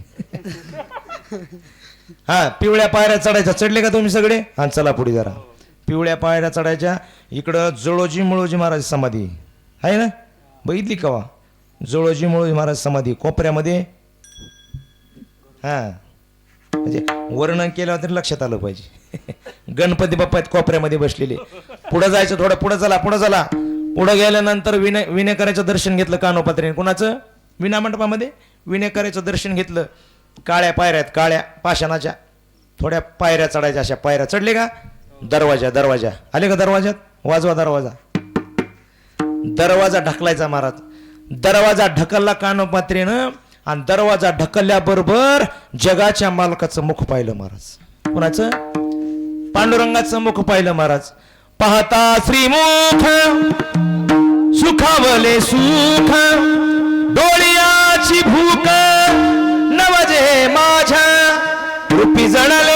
हा, पिवळ्या पायऱ्या चढायच्या. चढले का तुम्ही सगळे? हा, चला पुढे जरा. पिवळ्या पायऱ्या चढायच्या. इकडं जळोजी मुळोजी महाराज समाधी आहे ना, बघितली का? जळोजी मुळोजी महाराज समाधी कोपऱ्यामध्ये. हा, म्हणजे वर्णन केल्यावर तरी लक्षात आलं पाहिजे. गणपती बाप्पा आहेत कोपऱ्यामध्ये बसलेले. पुढे जायचं, थोडं पुढे चला, पुढे चला. पुढे गेल्यानंतर विनेकराचं दर्शन घेतलं कानोपात्रीने. कुणाचं? विना मंडपामध्ये विनेकराचं दर्शन घेतलं. काळ्या पायऱ्या आहेत, काळ्या पाषाणाच्या, थोड्या पायऱ्या चढायच्या. अशा पायऱ्या चढले का? दरवाजा आले का? दरवाजात वाजवा दरवाजा. दरवाजा ढकलायचा महाराज. दरवाजा ढकलला कानोपात्रीनं, आणि दरवाजा ढकलल्याबरोबर जगाच्या मालकाचं मुख पाहिलं महाराज. कुणाचं? पांडुरंगाचं मुख पाहिलं महाराज. पाहता श्रीमुख सुखावले सुख डोळ्याची भूक नवजे माझ्या रूपी जळले